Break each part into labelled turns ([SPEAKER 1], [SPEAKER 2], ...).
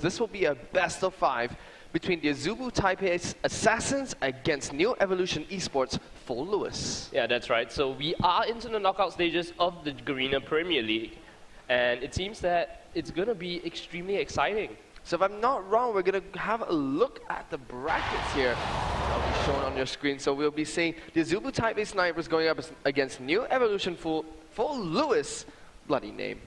[SPEAKER 1] this will be a best of 5 between the Azubu Taipei Assassins against Neolution Esports Full Lewis.
[SPEAKER 2] Yeah, that's right. So we are into the knockout stages of the Garena Premier League, and it seems that it's going to be extremely exciting.
[SPEAKER 1] So if I'm not wrong, we're going to have a look at the brackets here. That'll be shown on your screen. So we'll be seeing the Azubu Taipei Snipers going up against Neolution Full Lewis, bloody name.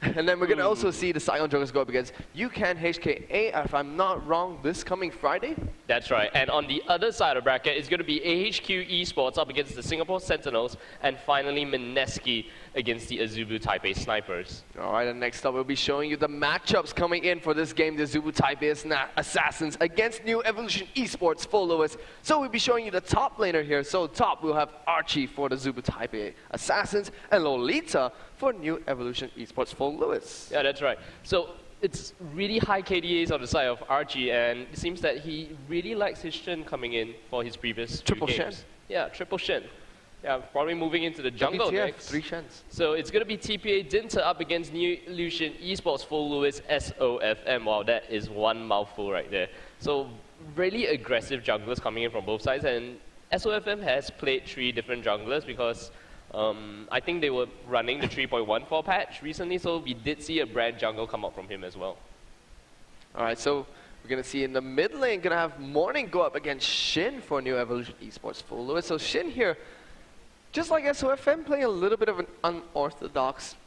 [SPEAKER 1] And then we're going to also see the Saigon Jokers go up against UCAN HKA, if I'm not wrong, this coming Friday?
[SPEAKER 2] That's right. And on the other side of the bracket, it's going to be AHQ Esports up against the Singapore Sentinels, and finally Mineski against the Azubu Taipei Snipers.
[SPEAKER 1] All right, and next up, we'll be showing you the matchups coming in for this game, the Azubu Taipei Assassins against Neolution Esports Full Lewis. So we'll be showing you the top laner here. So top, we'll have Archie for the Azubu Taipei Assassins, and Lolita for Neolution Esports Full Lewis.
[SPEAKER 2] Yeah, that's right. So it's really high KDAs on the side of Archie, and it seems that he really likes his Shen coming in for his previous
[SPEAKER 1] Triple
[SPEAKER 2] games.
[SPEAKER 1] Shen.
[SPEAKER 2] Yeah, triple Shen. Yeah, probably moving into the jungle
[SPEAKER 1] WTF,
[SPEAKER 2] next.
[SPEAKER 1] 3 Shens.
[SPEAKER 2] So it's going to be TPA Dinter up against Neolution Esports Full Lewis SOFM. Wow, that is one mouthful right there. So really aggressive junglers coming in from both sides, and SOFM has played 3 different junglers because I think they were running the 3.14 patch recently, so we did see a brand jungle come up from him as well.
[SPEAKER 1] All right, so we're going to see in the mid lane, going to have Morning go up against Shin for Neolution Esports Full Lewis. So Shin here, just like SOFM, playing a little bit of an unorthodox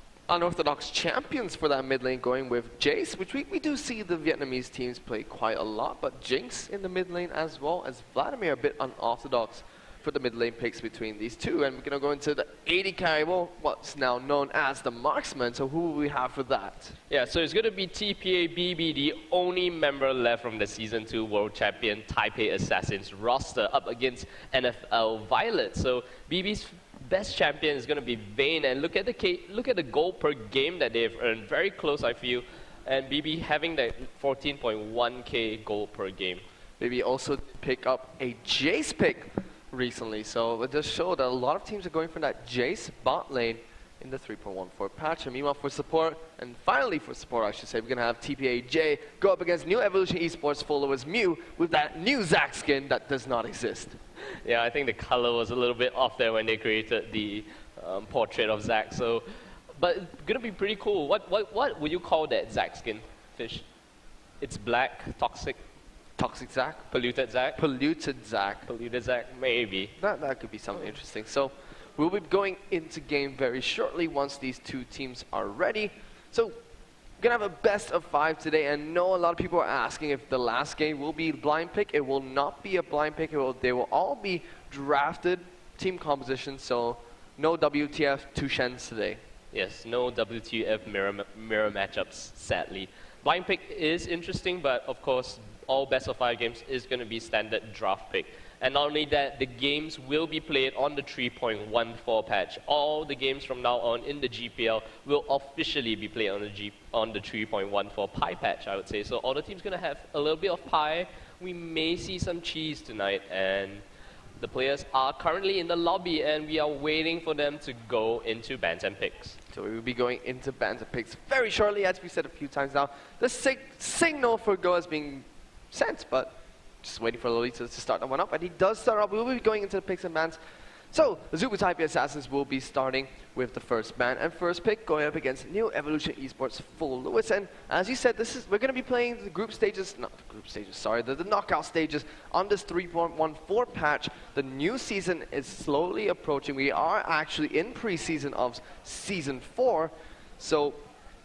[SPEAKER 1] champions for that mid lane, going with Jace, which we do see the Vietnamese teams play quite a lot, but Jinx in the mid lane as well as Vladimir, a bit unorthodox for the mid lane picks between these two. And we're going to go into the 80 carry, well, what's now known as the marksman. So who will we have for that?
[SPEAKER 2] Yeah, so it's going to be TPA BB, the only member left from the Season 2 World Champion Taipei Assassins roster, up against NFL Violet. So BB's best champion is going to be Vayne, and look at the gold per game that they've earned. Very close, I feel. And BB having that 14.1k gold per game. BB
[SPEAKER 1] also pick up a Jace pick recently, so it does show that a lot of teams are going for that Jace bot lane in the 3.14 patch. And meanwhile for support, and finally for support I should say, we're going to have TPA J go up against Neolution Esports Full Lewis Mew with that new Zac skin that does not exist.
[SPEAKER 2] Yeah, I think the color was a little bit off there when they created the portrait of Zac, so, but it's going to be pretty cool. What would you call that Zac skin, Fish? It's black, toxic.
[SPEAKER 1] Toxic Zac?
[SPEAKER 2] Polluted Zac?
[SPEAKER 1] Polluted Zac.
[SPEAKER 2] Polluted Zac, maybe.
[SPEAKER 1] That could be something interesting. So we'll be going into game very shortly once these two teams are ready. So we're going to have a best of 5 today, and I know a lot of people are asking if the last game will be blind pick. It will not be a blind pick. They will all be drafted team composition, so no WTF 2 Shens today. Yes, no WTF mirror matchups, sadly. Blind pick is interesting, but of course all best of 5 games is going to be standard draft pick. And not only that, the games will be played on the 3.14 patch. All the games from now on in the GPL will officially be played on the 3.14 pie patch, I would say. So all the teams going to have a little bit of pie. We may see some cheese tonight, and the players are currently in the lobby, and we are waiting for them to go into bans and picks. So we will be going into bans and picks very shortly, as we said a few times now. The signal for go is being sent, but just waiting for Lolita to start that one up, and he does start up. We will be going into the picks and bans. So the Azubu Taipei Assassins will be starting with the first ban and first pick, going up against Neolution Esports Full Lewis. And as you said, we're going to be playing the group stages, not the group stages, sorry, the knockout stages on this 3.14 patch. The new season is slowly approaching. We are actually in preseason of Season 4, so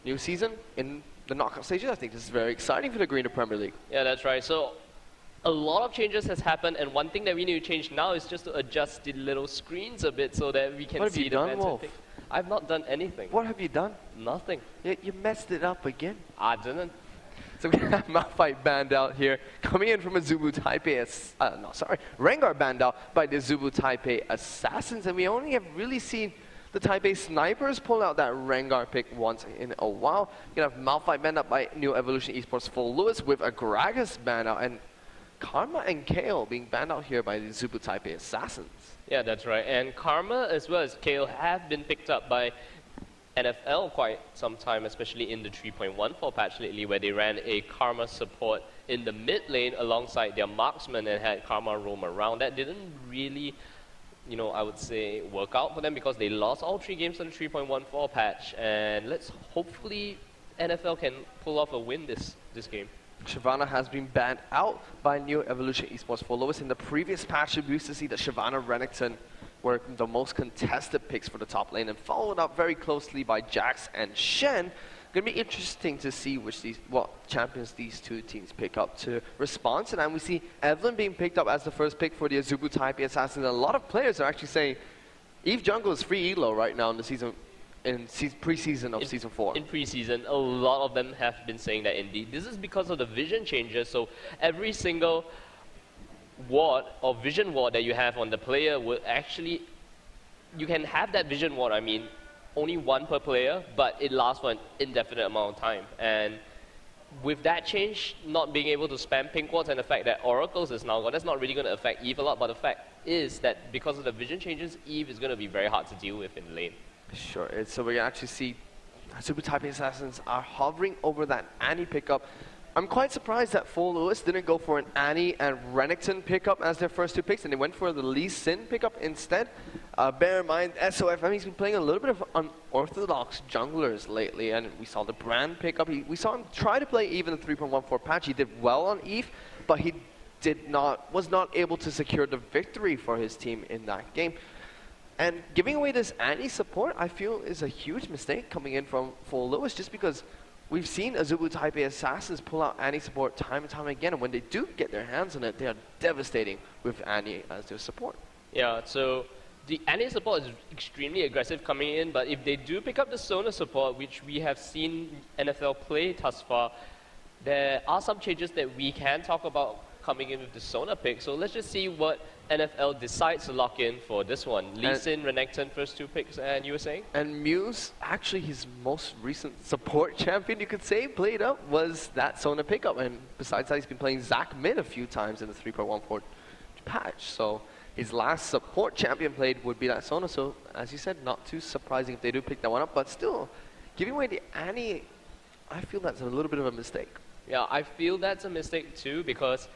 [SPEAKER 1] new season in the knockout stages. I think this is very exciting for the Garena Premier League. Yeah, that's right. So a lot of changes has happened, and one thing that we need to change now is just to adjust the little screens a bit so that we can see the bans and picks. I've not done anything. What have you done? Nothing. You messed it up again. I didn't. So we have Malphite banned out here, coming in from Azubu Taipei. Rengar banned out by the Azubu Taipei Assassins, and we only have really seen the Taipei Snipers pull out that Rengar pick once in a while. You're going to have Malphite banned out by Neolution Esports Full Lewis, with a Gragas banned out, and Karma and Kale being banned out here by the Azubu Taipei Assassins. Yeah, that's right. And Karma as well as Kale have been picked up by
[SPEAKER 2] NFL quite some time, especially in the 3.14 patch lately, where they ran a Karma support in the mid lane alongside their marksman and had Karma roam around. That didn't really, I would say, work out for them because they lost all 3 games in the 3.14 patch. And let's hopefully NFL can pull off a win this game.
[SPEAKER 1] Shyvana has been banned out by Neolution Esports for lowest. In the previous patch, we used to see that Shyvana Renekton were the most contested picks for the top lane and followed up very closely by Jax and Shen. Going to be interesting to see what champions these two teams pick up to respond to that. And we see Evelyn being picked up as the first pick for the Azubu Taipei Assassin. A lot of players are actually saying Eve Jungle is free elo right now in the season, preseason of Season 4.
[SPEAKER 2] In preseason, a lot of them have been saying that indeed. This is because of the vision changes, so every single ward or vision ward that you have on the player will actually, you can have that vision ward, only one per player, but it lasts for an indefinite amount of time. And with that change, not being able to spam pink wards and the fact that Oracles is now gone, that's not really going to affect Eve a lot, but the fact is that because of the vision changes, Eve is going to be very hard to deal with in lane.
[SPEAKER 1] Sure, so we're going to actually see Azubu Taipei Assassins are hovering over that Annie pickup. I'm quite surprised that Full Lewis didn't go for an Annie and Renekton pickup as their first 2 picks, and they went for the Lee Sin pickup instead. Bear in mind, SOF, he's been playing a little bit of unorthodox junglers lately, and we saw the Brand pickup. We saw him try to play even the 3.14 patch. He did well on Eve, but he was not able to secure the victory for his team in that game. And giving away this Annie support, I feel, is a huge mistake coming in from Full Lewis, just because we've seen Azubu Taipei Assassins pull out Annie support time and time again, and when they do get their hands on it, they are devastating with Annie as their support.
[SPEAKER 2] Yeah, so the Annie support is extremely aggressive coming in, but if they do pick up the Sona support, which we have seen NFL play thus far, there are some changes that we can talk about coming in with the Sona pick. So let's just see what NFL decides to lock in for this one. Lee Sin, Renekton, first 2 picks, and you were saying?
[SPEAKER 1] And Muse, actually his most recent support champion, you could say, played up, was that Sona pickup. And besides that, he's been playing Zac mid a few times in the 3.14 patch. So his last support champion played would be that Sona. So as you said, not too surprising if they do pick that one up. But still, giving away the Annie, I feel that's a little bit of a mistake.
[SPEAKER 2] Yeah, I feel that's a mistake too, because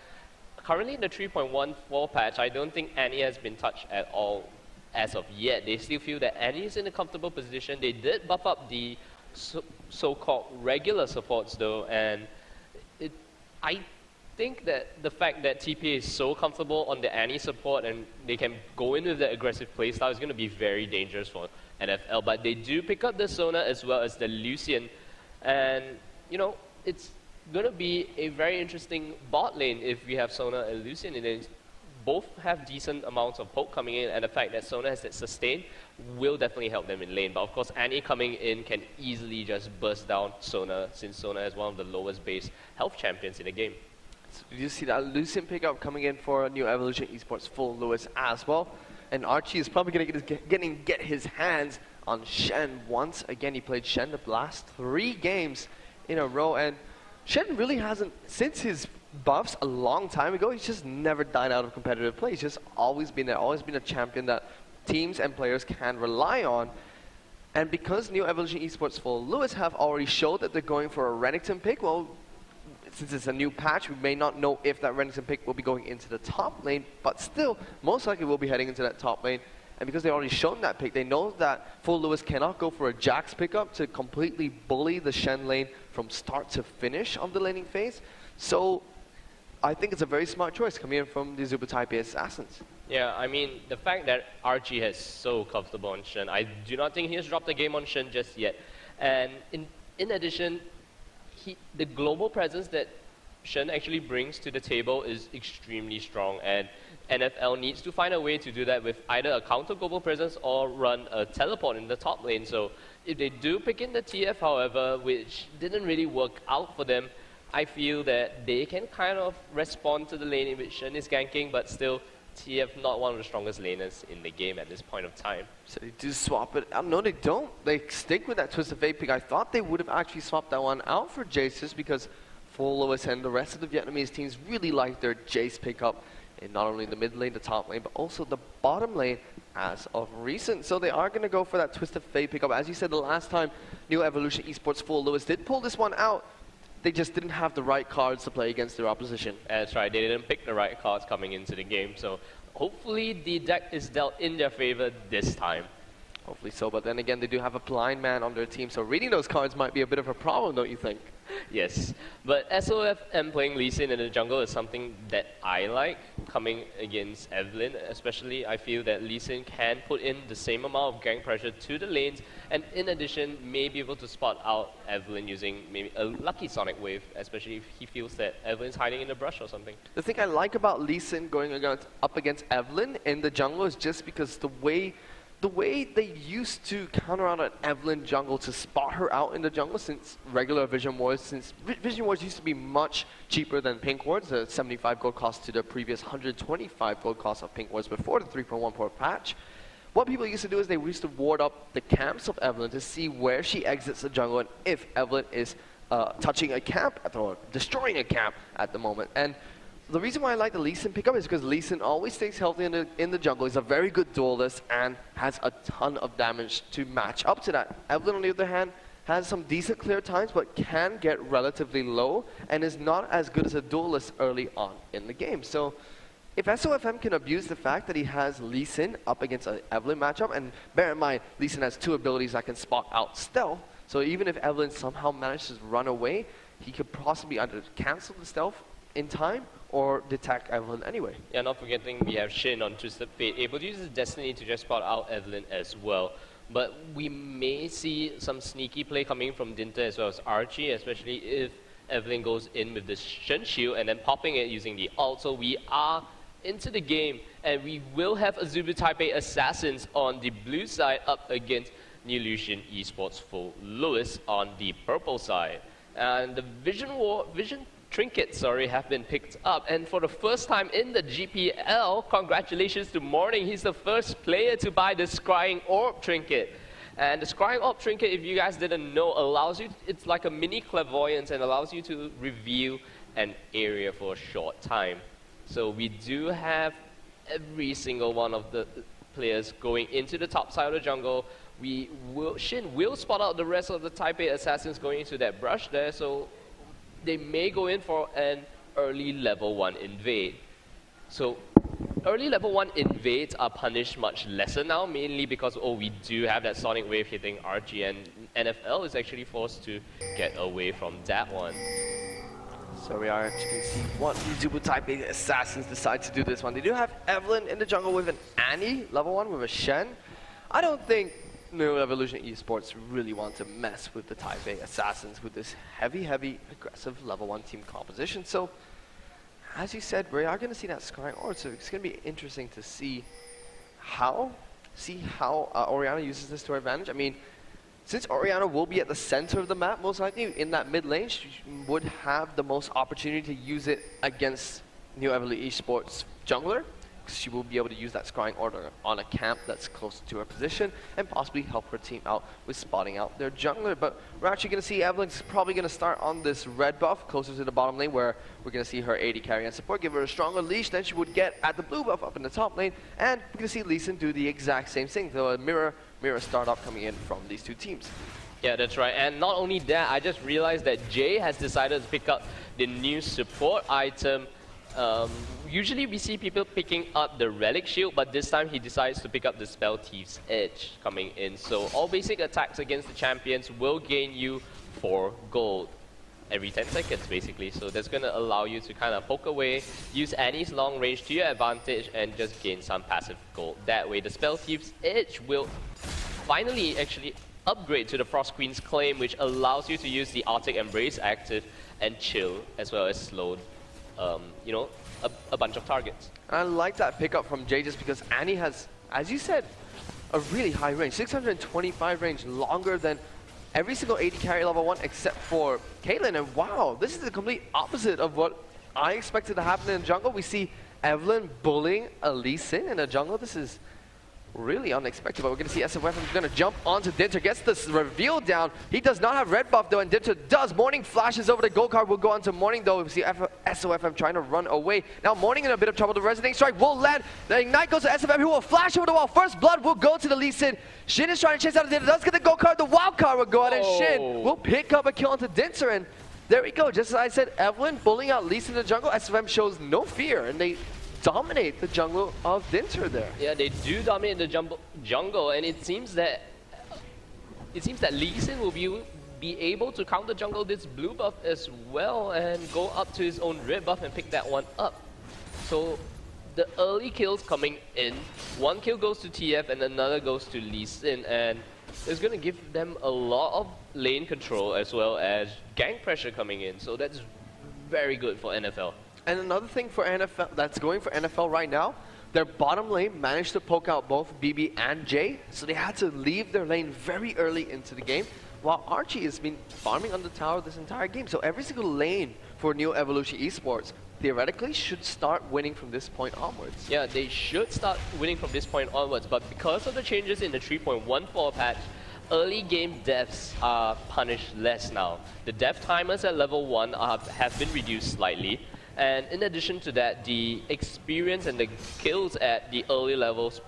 [SPEAKER 2] currently in the 3.14 patch, I don't think Annie has been touched at all as of yet. They still feel that Annie is in a comfortable position. They did buff up the so-called regular supports though, and I think that the fact that TPA is so comfortable on the Annie support and they can go in with the aggressive playstyle is going to be very dangerous for NFL. But they do pick up the Sona as well as the Lucian, and it's going to be a very interesting bot lane if we have Sona and Lucian, and they both have decent amounts of poke coming in, and the fact that Sona has that sustain will definitely help them in lane. But of course, Annie coming in can easily just burst down Sona, since Sona is one of the lowest base health champions in the game.
[SPEAKER 1] So you see that Lucian pickup coming in for New Evolution Esports Full Lewis as well. And Archie is probably going to get his hands on Shen once again. He played Shen the last 3 games in a row, and Shen really hasn't, since his buffs a long time ago, he's just never died out of competitive play. He's just always been there, always been a champion that teams and players can rely on. And because New Evolution Esports Full Lewis have already showed that they're going for a Renekton pick, well, since it's a new patch, we may not know if that Renekton pick will be going into the top lane, but still, most likely will be heading into that top lane. And because they've already shown that pick, they know that Full Lewis cannot go for a Jax pickup to completely bully the Shen lane from start to finish of the laning phase. So I think it's a very smart choice coming in from the Azubu Taipei Assassins.
[SPEAKER 2] Yeah, the fact that Archie has so comfortable on Shen, I do not think he has dropped a game on Shen just yet. And in addition, the global presence that Shen actually brings to the table is extremely strong, and NFL needs to find a way to do that with either a counter global presence or run a teleport in the top lane. So if they do pick in the TF, however, which didn't really work out for them, I feel that they can kind of respond to the lane in which Shen is ganking, but still TF not one of the strongest laners in the game at this point of time.
[SPEAKER 1] So they do swap it out. No, they don't. They stick with that Twist of Fate pick. I thought they would have actually swapped that one out for Jace, because Full Lewis and the rest of the Vietnamese teams really like their Jace pickup in not only the mid lane, the top lane, but also the bottom lane. as of recent. So they are going to go for that Twisted Fate pickup. As you said, the last time Neolution Esports Full Lewis did pull this one out, they just didn't have the right cards to play against their opposition.
[SPEAKER 2] That's right, they didn't pick the right cards coming into the game, so hopefully the deck is dealt in their favor this time.
[SPEAKER 1] Hopefully so, but then again, they do have a blind man on their team, so reading those cards might be a bit of a problem, don't you think?
[SPEAKER 2] Yes, but SOFM playing Lee Sin in the jungle is something that I like, coming against Evelyn especially. I feel that Lee Sin can put in the same amount of gank pressure to the lanes, and in addition, may be able to spot out Evelyn using maybe a lucky Sonic Wave, especially if he feels that Evelyn's hiding in the brush or something.
[SPEAKER 1] The thing I like about Lee Sin going up against Evelyn in the jungle is just because the way they used to counter out an Evelyn jungle to spot her out in the jungle since regular Vision Wars, since Vision Wars used to be much cheaper than Pink Wards, a 75 gold cost to the previous 125 gold cost of Pink Wards before the 3.1 port patch. What people used to do is they used to ward up the camps of Evelyn to see where she exits the jungle and if Evelyn is touching a camp or destroying a camp at the moment. And the reason why I like the Lee Sin pickup is because Lee Sin always stays healthy in the jungle. He's a very good duelist and has a ton of damage to match up to that. Evelyn, on the other hand, has some decent clear times, but can get relatively low and is not as good as a duelist early on in the game. So if SOFM can abuse the fact that he has Lee Sin up against an Evelyn matchup, and bear in mind, Lee Sin has two abilities that can spot out stealth, so even if Evelyn somehow manages to run away, he could possibly either cancel the stealth in time or detect Evelyn anyway.
[SPEAKER 2] Yeah, not forgetting we have Shin on Twisted Fate, able to use his Destiny to just spot out Evelyn as well. But we may see some sneaky play coming from Dinter as well as Archie, especially if Evelyn goes in with the Shen Shield and then popping it using the ult. So we are into the game, and we will have Azubu Taipei Assassins on the blue side up against Neolution Esports Full Lewis on the purple side. And the Vision Trinkets, have been picked up, and for the first time in the GPL, congratulations to Morning. He's the first player to buy the Scrying Orb Trinket. And the Scrying Orb Trinket, if you guys didn't know, allows you, it's like a mini clairvoyance and allows you to reveal an area for a short time. So we do have every single one of the players going into the top side of the jungle. Shin will spot out the rest of the Taipei Assassins going into that brush there, so they may go in for an early level 1 invade. So early level 1 invades are punished much lesser now, mainly because we do have that Sonic Wave hitting Archie, and NFL is actually forced to get away from that one.
[SPEAKER 1] So we are actually going to see what Azubu Taipei Assassins decide to do this one. They do have Evelyn in the jungle with an Annie, level 1 with a Shen. I don't think Neolution Esports really want to mess with the Taipei Assassins with this heavy, aggressive level 1 team composition. So, as you said, we are going to see that Scrying Orb, so it's going to be interesting to see how Orianna uses this to her advantage. I mean, since Orianna will be at the center of the map, most likely in that mid lane, she would have the most opportunity to use it against Neolution Esports jungler. She will be able to use that Scrying Order on a camp that's close to her position and possibly help her team out with spotting out their jungler. But we're actually going to see Evelyn's probably going to start on this red buff closer to the bottom lane, where we're going to see her AD carry and support, give her a stronger leash than she would get at the blue buff up in the top lane. And we're going to see Lee Sin do the exact same thing, so a mirror startup coming in from these two teams.
[SPEAKER 2] Yeah, that's right. And not only that, I just realized that Jay has decided to pick up the new support item. Usually we see people picking up the Relic Shield, but this time he decides to pick up the Spell Thief's Edge coming in. So all basic attacks against the champions will gain you 4 gold every 10 seconds basically. So that's going to allow you to kind of poke away, use Annie's long range to your advantage, and just gain some passive gold. That way the Spell Thief's Edge will finally actually upgrade to the Frost Queen's Claim, which allows you to use the Arctic Embrace active and chill, as well as slow a bunch of targets.
[SPEAKER 1] I like that pickup from Jay just because Annie has, as you said, a really high range, 625 range, longer than every single AD carry level 1 except for Caitlyn. And wow, this is the complete opposite of what I expected to happen in the jungle. We see Evelyn bullying a Lee Sin in the jungle. This is really unexpected, but we're going to see SOF is going to jump onto Dinter, gets this reveal down. He does not have red buff though, and Dinter does. Morning flashes over the gold card, will go on to Morning though. We see SOFM trying to run away. Now Morning in a bit of trouble. The Resonating Strike will land. The Ignite goes to SOFM, who will flash over the wall. First blood will go to the Lee Sin. Shin is trying to chase out Dinter, does get the gold card. The wild card will go out, and Shin will pick up a kill onto Dinter, and there we go. Just as I said, Evelyn bullying out Lee Sin in the jungle. SOFM shows no fear, and they dominate the jungle of Dinter there.
[SPEAKER 2] Yeah, they do dominate the jungle, and it seems that Lee Sin will be able to counter jungle this blue buff as well and go up to his own red buff and pick that one up. So the early kills coming in, one kill goes to TF and another goes to Lee Sin, and it's going to give them a lot of lane control as well as gank pressure coming in. So that's very good for NFL.
[SPEAKER 1] And another thing for NFL that's going for NFL right now, their bottom lane managed to poke out both BB and Jay, so they had to leave their lane very early into the game, while Archie has been farming on the tower this entire game. So every single lane for Neolution Esports theoretically should start winning from this point onwards.
[SPEAKER 2] Yeah, they should start winning from this point onwards, but because of the changes in the 3.14 patch, early game deaths are punished less now. The death timers at level 1 have been reduced slightly. And in addition to that, the experience and the kills at the early levels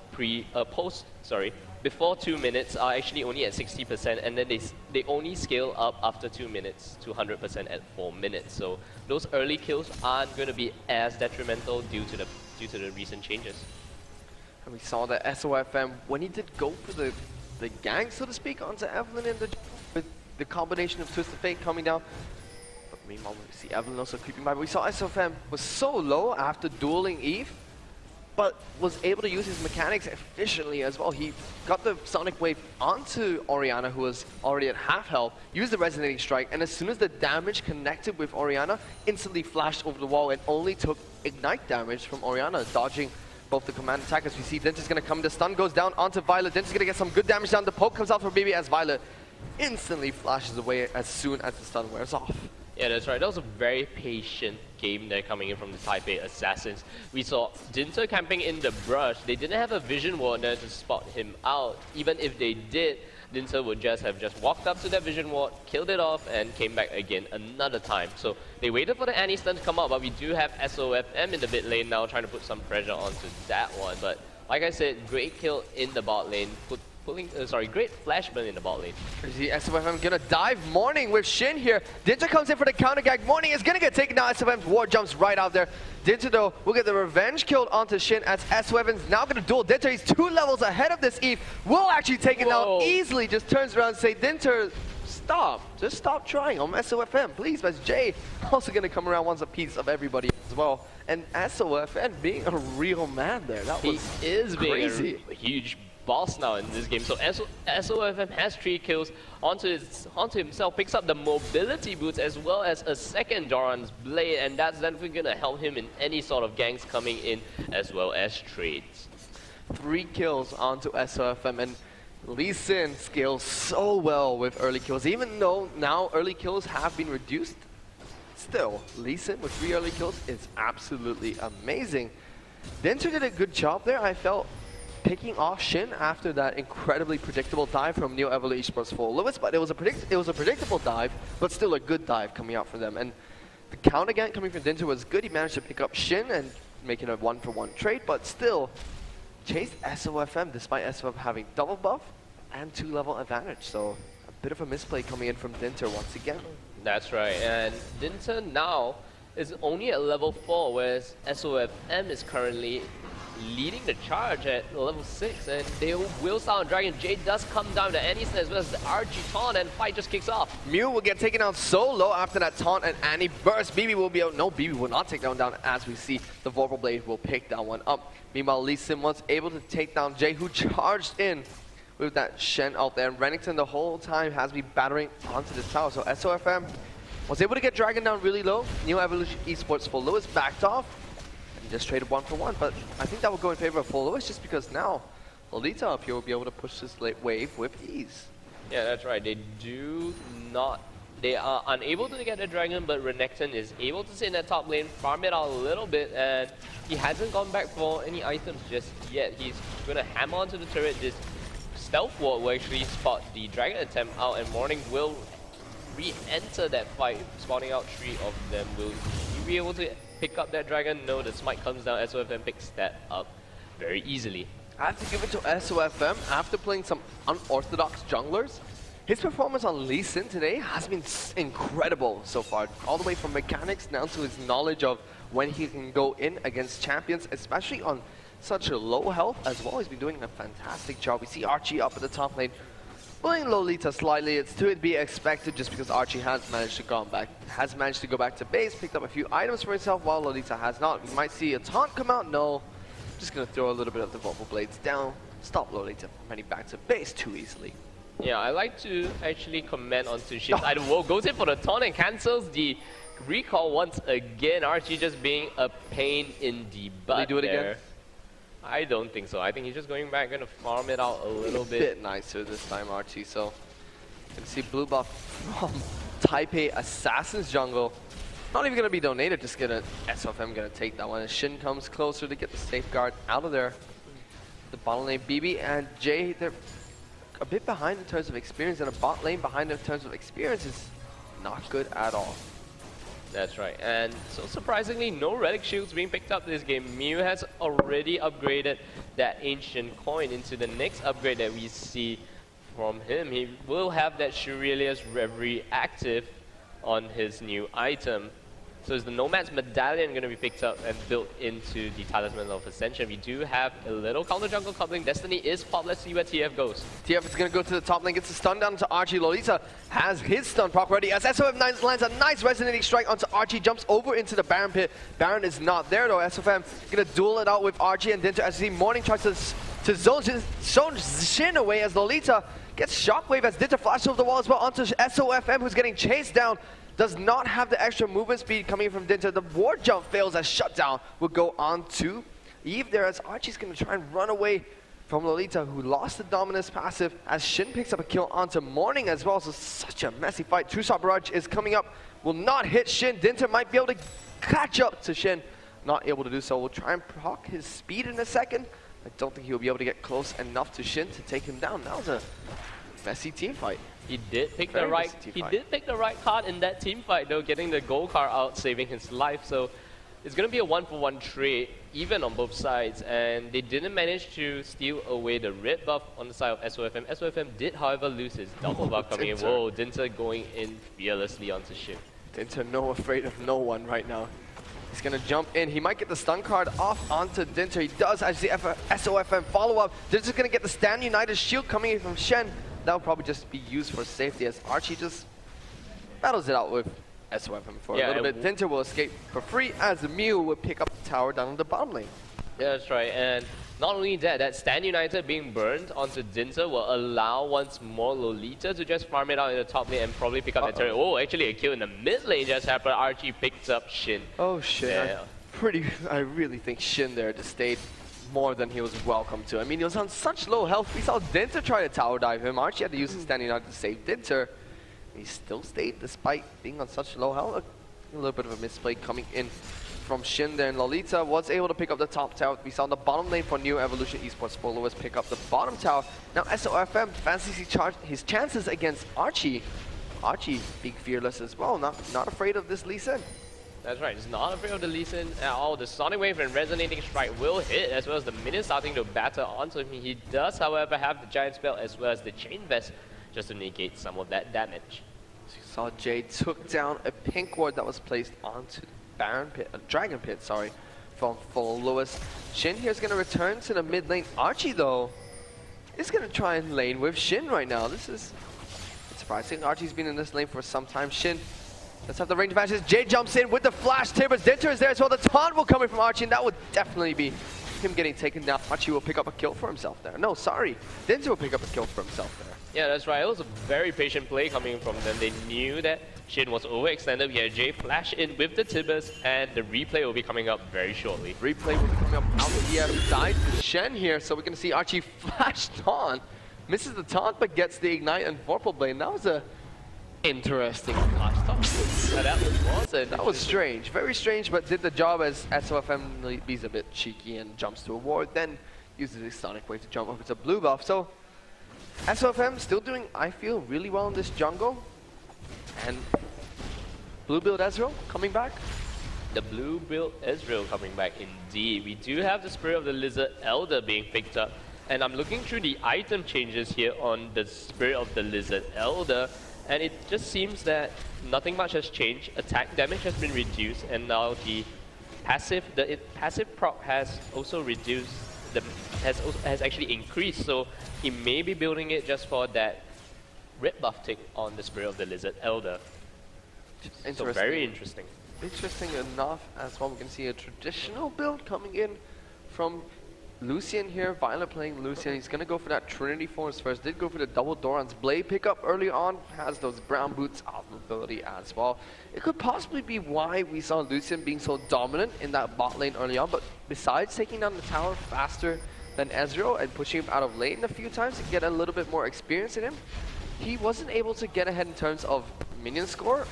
[SPEAKER 2] before 2 minutes are actually only at 60%, and then they only scale up after 2 minutes to 100% at 4 minutes. So those early kills aren't going to be as detrimental due to the recent changes.
[SPEAKER 1] And we saw that SOFM, when he did go for the gank, so to speak, onto Evelyn with the combination of Twist of Fate coming down. Meanwhile, we see Evelyn also creeping by. But we saw SOFM was so low after dueling Eve, but was able to use his mechanics efficiently as well. He got the Sonic Wave onto Orianna, who was already at half health, used the Resonating Strike, and as soon as the damage connected with Orianna, instantly flashed over the wall and only took Ignite damage from Orianna, dodging both the command attack. As we see, Dinter's going to come, the stun goes down onto Violet. Dinter's going to get some good damage down. The poke comes out for BB as Violet instantly flashes away as soon as the stun wears off.
[SPEAKER 2] Yeah, that's right. That was a very patient game there coming in from the Taipei Assassins. We saw Dinter camping in the brush. They didn't have a vision ward there to spot him out. Even if they did, Dinter would just have walked up to that vision ward, killed it off, and came back again another time. So they waited for the Annie stun to come out, but we do have SOFM in the mid lane now trying to put some pressure onto that one. But like I said, great kill in the bot lane. Great flash burn in the bot lane.
[SPEAKER 1] You see SOFM gonna dive Morning with Shin here. Dinter comes in for the counter gag. Morning is gonna get taken down. SOFM's ward jumps right out there. Dinter though will get the revenge killed onto Shin as SOFM's now gonna duel Dinter. He's 2 levels ahead of this Eve. Will actually take it down easily. Just turns around and say, Dinter, stop. Just stop trying on SOFM, please. But Jay also gonna come around, wants a piece of everybody as well. And SOFM being a real man there. That was crazy.
[SPEAKER 2] Being a huge boss now in this game. So SOFM has 3 kills onto himself, picks up the mobility boots as well as a second Doran's blade, and that's definitely going to help him in any sort of ganks coming in as well as trades.
[SPEAKER 1] 3 kills onto SOFM, and Lee Sin scales so well with early kills. Even though now early kills have been reduced, still, Lee Sin with 3 early kills is absolutely amazing. Dinter did a good job there, I felt, picking off Shin after that incredibly predictable dive from Neolution Esports for Lewis, but it was a predictable dive, but still a good dive coming out for them. And the counter gank coming from Dinter was good. He managed to pick up Shin and making a 1-for-1 trade, but still chased SOFM despite SOFM having double buff and 2-level advantage. So a bit of a misplay coming in from Dinter once again.
[SPEAKER 2] That's right, and Dinter now is only at level 4, whereas SOFM is currently leading the charge at level 6, and they will start on Dragon. Jade does come down to Annie as well as the RG taunt, and fight just kicks off.
[SPEAKER 1] Mew will get taken down so low after that taunt, and Annie burst. BB will be out. No, BB will not take down as we see the Vorpal Blade will pick that one up. Meanwhile, Lee Sin was able to take down Jay, who charged in with that Shen out there, and Renington the whole time has been battering onto this tower. So SOFM was able to get Dragon down really low. Neolution Esports for Lewis backed off. Just traded 1-for-1, but I think that will go in favor of Full Lewis just because now Lolita up here will be able to push this late wave with ease.
[SPEAKER 2] Yeah, that's right. They do not They are unable to get the dragon, but Renekton is able to sit in that top lane, farm it out a little bit, and he hasn't gone back for any items just yet. He's going to hammer onto the turret. This stealth ward will actually spot the dragon attempt out, and Morning will re-enter that fight, spawning out 3 of them. Will he be able to pick up that dragon? No, the smite comes down, SOFM picks that up very easily.
[SPEAKER 1] I have to give it to SOFM after playing some unorthodox junglers. His performance on Lee Sin today has been incredible so far. All the way from mechanics down to his knowledge of when he can go in against champions, especially on such a low health as well. He's been doing a fantastic job. We see Archie up at the top lane, bullying Lolita slightly. It's to be expected just because Archie has managed to go back to base, picked up a few items for himself while Lolita has not. We might see a taunt come out. No, just gonna throw a little bit of the Vocal Blades down, stop Lolita from heading back to base too easily.
[SPEAKER 2] Yeah, I like to actually comment onto Shin's item. Whoa, goes in for the taunt and cancels the recall once again. Archie just being a pain in the butt.
[SPEAKER 1] Will he do it
[SPEAKER 2] there.
[SPEAKER 1] again?
[SPEAKER 2] I don't think so. I think he's just going back, going to farm it out a little
[SPEAKER 1] bit nicer this time, Archie. So you can see blue buff from Taipei Assassin's jungle. Not even going to be donated, just gonna SOFM going to take that one. And Shin comes closer to get the safeguard out of there. The bottom lane BB and Jay, they're a bit behind in terms of experience, and a bot lane behind in terms of experience is not good at all.
[SPEAKER 2] That's right, and so surprisingly, no relic shields being picked up this game. Mew has already upgraded that ancient coin into the next upgrade that we see from him. He will have that Shurelia's Reverie active on his new item. So is the Nomad's Medallion going to be picked up and built into the Talisman of Ascension? We do have a little counter jungle coupling. Destiny is popped. Let's see where TF goes.
[SPEAKER 1] TF is going to go to the top lane, gets the stun down to Archie. Lolita has his stun proc ready as SOFM lands a nice resonating strike onto Archie, jumps over into the Baron pit. Baron is not there though. SOFM going to duel it out with Archie and Dinter as you see Morning tries to zone Shin away as Lolita gets shockwave as Dinter flashes over the wall as well onto SOFM, who's getting chased down. Does not have the extra movement speed coming from Dinter. The ward jump fails as Shutdown will go on to Eve there as Archie's going to try and run away from Lolita, who lost the Dominus passive as Shin picks up a kill onto Morning as well. So such a messy fight. Two-shot barrage is coming up. Will not hit Shin. Dinter might be able to catch up to Shin. Not able to do so. We'll try and proc his speed in a second. I don't think he'll be able to get close enough to Shin to take him down. That was a messy team fight.
[SPEAKER 2] He did pick the right card in that team fight though, getting the gold card out, saving his life. So it's going to be a 1-for-1 trade, even on both sides. And they didn't manage to steal away the red buff on the side of SOFM. SOFM did, however, lose his double buff coming in. Whoa, Dinter going in fearlessly onto Ship.
[SPEAKER 1] Dinter afraid of no one right now. He's going to jump in. He might get the stun card off onto Dinter. He does as the SOFM follow-up. Dinter's going to get the Stand United shield coming in from Shen. That'll probably just be used for safety as Archie just battles it out with SOFM for a little bit. Dinter will escape for free as Mew will pick up the tower down in the bottom lane.
[SPEAKER 2] Yeah, that's right. And not only that, that Stand United being burned onto Dinter will allow once more Lolita to just farm it out in the top lane and probably pick up that turret. Oh, actually a kill in the mid lane just happened. Archie picks up Shin.
[SPEAKER 1] Oh, Shin. Yeah. I really think Shin there just stayed more than he was welcome to. I mean, he was on such low health. We saw Dinter try to tower dive him. Archie had to use his standing out to save Dinter. He still stayed despite being on such low health. A little bit of a misplay coming in from Shin there, and Lolita was able to pick up the top tower. We saw the bottom lane for New Evolution Esports followers pick up the bottom tower. Now SOFM fancies his chances against Archie. Archie being fearless as well, not afraid of this Lee Sin.
[SPEAKER 2] That's right, he's not afraid of the Lee Sin at all. The Sonic Wave and Resonating Strike will hit, as well as the minions starting to batter onto him. He does, however, have the Giant Spell as well as the Chain Vest just to negate some of that damage.
[SPEAKER 1] So you saw Jay took down a pink ward that was placed onto the Baron Pit, a Dragon Pit, sorry, from Full Lewis. Shin here is going to return to the mid lane. Archie, though, is going to try and lane with Shin right now. This is surprising. Archie's been in this lane for some time. Shin, let's have the range advantages. Jay jumps in with the flash. Timbers, Dinter is there as well. The taunt will come in from Archie, and that would definitely be him getting taken down. Archie will pick up a kill for himself there. No, sorry. Dinter will pick up a kill for himself there.
[SPEAKER 2] Yeah, that's right. It was a very patient play coming from them. They knew that Shin was overextended. We had Jay flash in with the Timbers, and the replay will be coming up very shortly.
[SPEAKER 1] Replay will be coming up out of the side to Shen here, so we're going to see Archie flash taunt. Misses the taunt, but gets the Ignite and Vorpal Blade. That was a Interesting flash top.
[SPEAKER 2] That
[SPEAKER 1] That was strange, very strange, but did the job as SOFM is a bit cheeky and jumps to a ward, then uses his Sonic Wave to jump over to blue buff. So SOFM still doing, I feel, really well in this jungle. And blue build Ezreal coming back.
[SPEAKER 2] The blue build Ezreal coming back indeed. We do have the Spirit of the Lizard Elder being picked up. And I'm looking through the item changes here on the Spirit of the Lizard Elder. And it just seems that nothing much has changed. Attack damage has been reduced, and now the passive proc has also reduced. Has actually increased. So he may be building it just for that red buff tick on the Spirit of the Lizard Elder. So very interesting.
[SPEAKER 1] Interesting enough as well. We can see a traditional build coming in from Lucian here. Violet playing Lucian. He's going to go for that Trinity Force first. Did go for the double Doran's Blade pickup early on. Has those brown boots of ability as well. It could possibly be why we saw Lucian being so dominant in that bot lane early on. But besides taking down the tower faster than Ezreal and pushing him out of lane a few times to get a little bit more experience in him, he wasn't able to get ahead in terms of minion score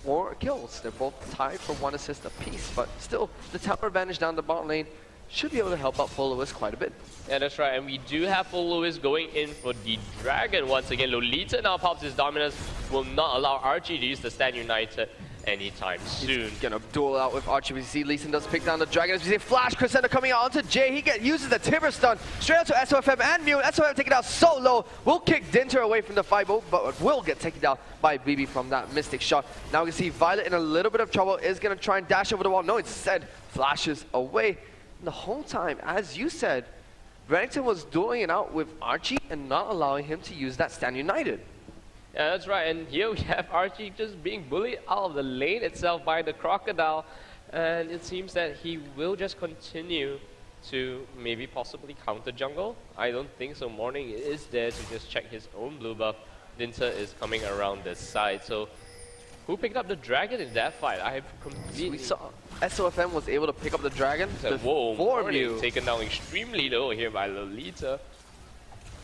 [SPEAKER 1] or kills. They're both tied for 1 assist apiece. But still, the tower advantage down the bot lane should be able to help out Full Lewis quite a bit.
[SPEAKER 2] Yeah, that's right. And we do have Full Lewis going in for the Dragon once again. Lolita now pops his dominance. Will not allow Archie to use the Stand United anytime soon.
[SPEAKER 1] He's gonna duel out with Archie. We see Lee Sin does pick down the Dragon. As we see Flash Crescendo coming out onto Jay. He uses the Timber Stun straight out to SOFM and Mew. SOFM taken out so low. Will kick Dinter away from the fight, but will get taken down by BB from that Mystic shot. Now we can see Violet in a little bit of trouble. Is gonna try and dash over the wall. No, instead flashes away. And the whole time, as you said, Renekton was dueling it out with Archie and not allowing him to use that Stand United.
[SPEAKER 2] Yeah, that's right. And here we have Archie just being bullied out of the lane itself by the Crocodile. And it seems that he will just continue to maybe possibly counter jungle. I don't think so. Morning is there to just check his own blue buff. Dinter is coming around the side. So who picked up the Dragon in that fight? I have completely...
[SPEAKER 1] We saw SOFM was able to pick up the Dragon
[SPEAKER 2] before Mew. Taken down extremely low here by Lolita.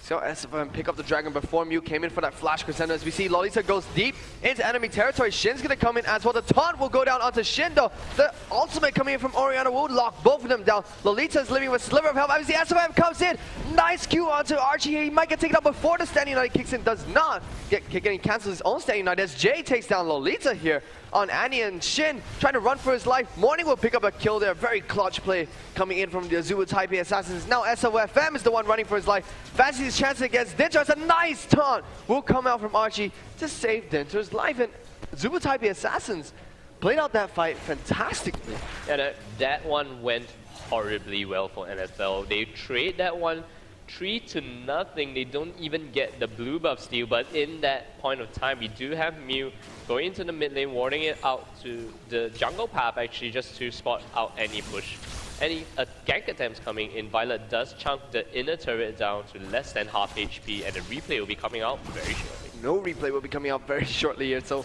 [SPEAKER 1] So SOFM pick up the Dragon before Mew came in for that Flash Crescendo. As we see Lolita goes deep into enemy territory. Shin's gonna come in as well. The taunt will go down onto Shin though. The ultimate coming in from Orianna will lock both of them down. Lolita's living with sliver of health. As we see SOFM comes in. Nice Q onto Archie here. He might get taken out before the Stand United kicks in. Does not get getting cancels his own Stand United as Jay takes down Lolita here on Annie and Shin, trying to run for his life. Morning will pick up a kill there. Very clutch play coming in from the Azubu Taipei Assassins. Now SOFM is the one running for his life. Fancies his chance against Dinter. It's a nice taunt. Will come out from Archie to save Dinter's life. And Azubu Taipei Assassins played out that fight fantastically.
[SPEAKER 2] And that one went horribly well for NFL. They trade that one 3-0. They don't even get the blue buff steal, but in that point of time, we do have Mew going into the mid lane, warding it out to the jungle path actually, just to spot out any push. Any gank attempts coming in. Violet does chunk the inner turret down to less than half HP, and the replay will be coming out very shortly.
[SPEAKER 1] No replay will be coming out very shortly here, so you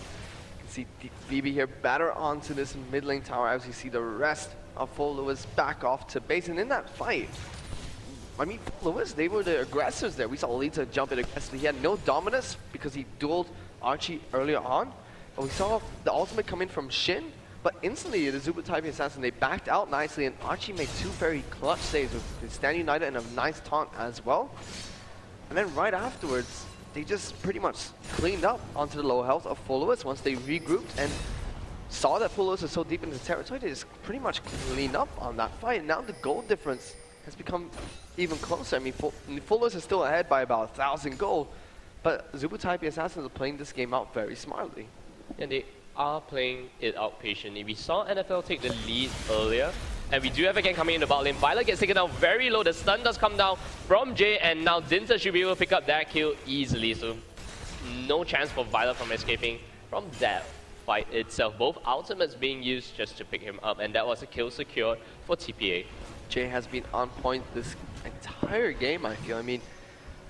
[SPEAKER 1] can see BB here batter onto this mid lane tower as you see the rest of Full Lewis back off to base. And in that fight, I mean, Lewis, they were the aggressors there. We saw Lolita jump in aggressively. He had no dominance because he dueled Archie earlier on. But we saw the ultimate come in from Shin. But instantly, the Azubu Taipei Assassin, they backed out nicely. And Archie made 2 very clutch saves with his Stand United and a nice taunt as well. And then right afterwards, they just pretty much cleaned up onto the low health of Full Lewis once they regrouped and saw that Full Lewis was so deep in the territory. They just pretty much cleaned up on that fight. And now the gold difference has become even closer. I mean, Full Lewis is still ahead by about 1,000 gold, but Azubu Taipei Assassins are playing this game out very smartly.
[SPEAKER 2] And they are playing it out patiently. We saw NFL take the lead earlier, and we do have again coming in the bot lane. Violet gets taken down very low. The stun does come down from Jay, and now Dinter should be able to pick up that kill easily. So no chance for Violet from escaping from that fight itself. Both ultimates being used just to pick him up, and that was a kill secured for TPA.
[SPEAKER 1] Jay has been on point this entire game, I feel. I mean,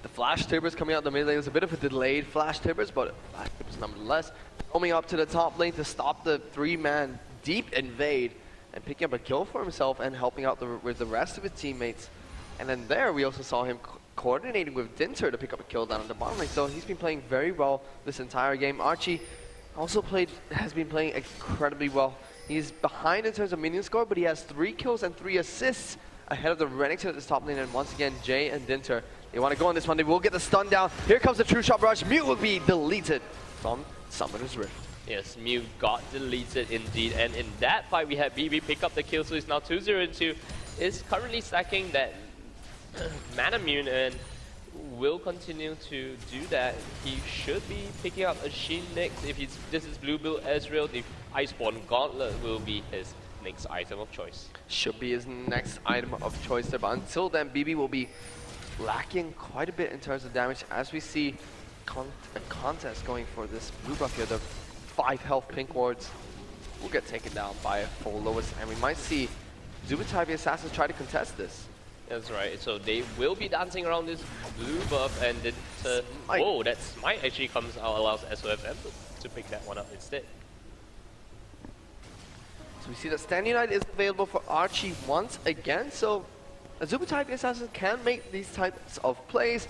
[SPEAKER 1] the Flash Tibbers coming out the mid lane was a bit of a delayed Flash Tibbers, but Flash Tibbers nonetheless. Coming up to the top lane to stop the 3-man deep invade and picking up a kill for himself and helping out with the rest of his teammates. And then there we also saw him coordinating with Dinter to pick up a kill down on the bottom lane. So he's been playing very well this entire game. Archie also has been playing incredibly well. He's behind in terms of minion score, but he has 3 kills and 3 assists ahead of the Renekton at this top lane. And once again, Jay and Dinter, they want to go on this one. They will get the stun down. Here comes the True Shot Barrage. Mute will be deleted from Summoner's Rift.
[SPEAKER 2] Yes, Mew got deleted indeed, and in that fight we had BB pick up the kill, so he's now 2-0-2. Is currently stacking that Mana Mune and will continue to do that. He should be picking up a Shin next. If this is Blue Build Ezreal, the Iceborne Gauntlet will be his next item of choice.
[SPEAKER 1] Should be his next item of choice there, but until then, BB will be lacking quite a bit in terms of damage as we see a contest going for this blue buff here. The 5 health pink wards will get taken down by a full lowest, and we might see Azubu Taipei Assassins try to contest this.
[SPEAKER 2] That's right, so they will be dancing around this blue buff, and then oh, that Smite actually comes out, allows SOFM to pick that one up instead.
[SPEAKER 1] So we see that Stand United is available for Archie once again, so Azubu Taipei Assassins can make these types of plays,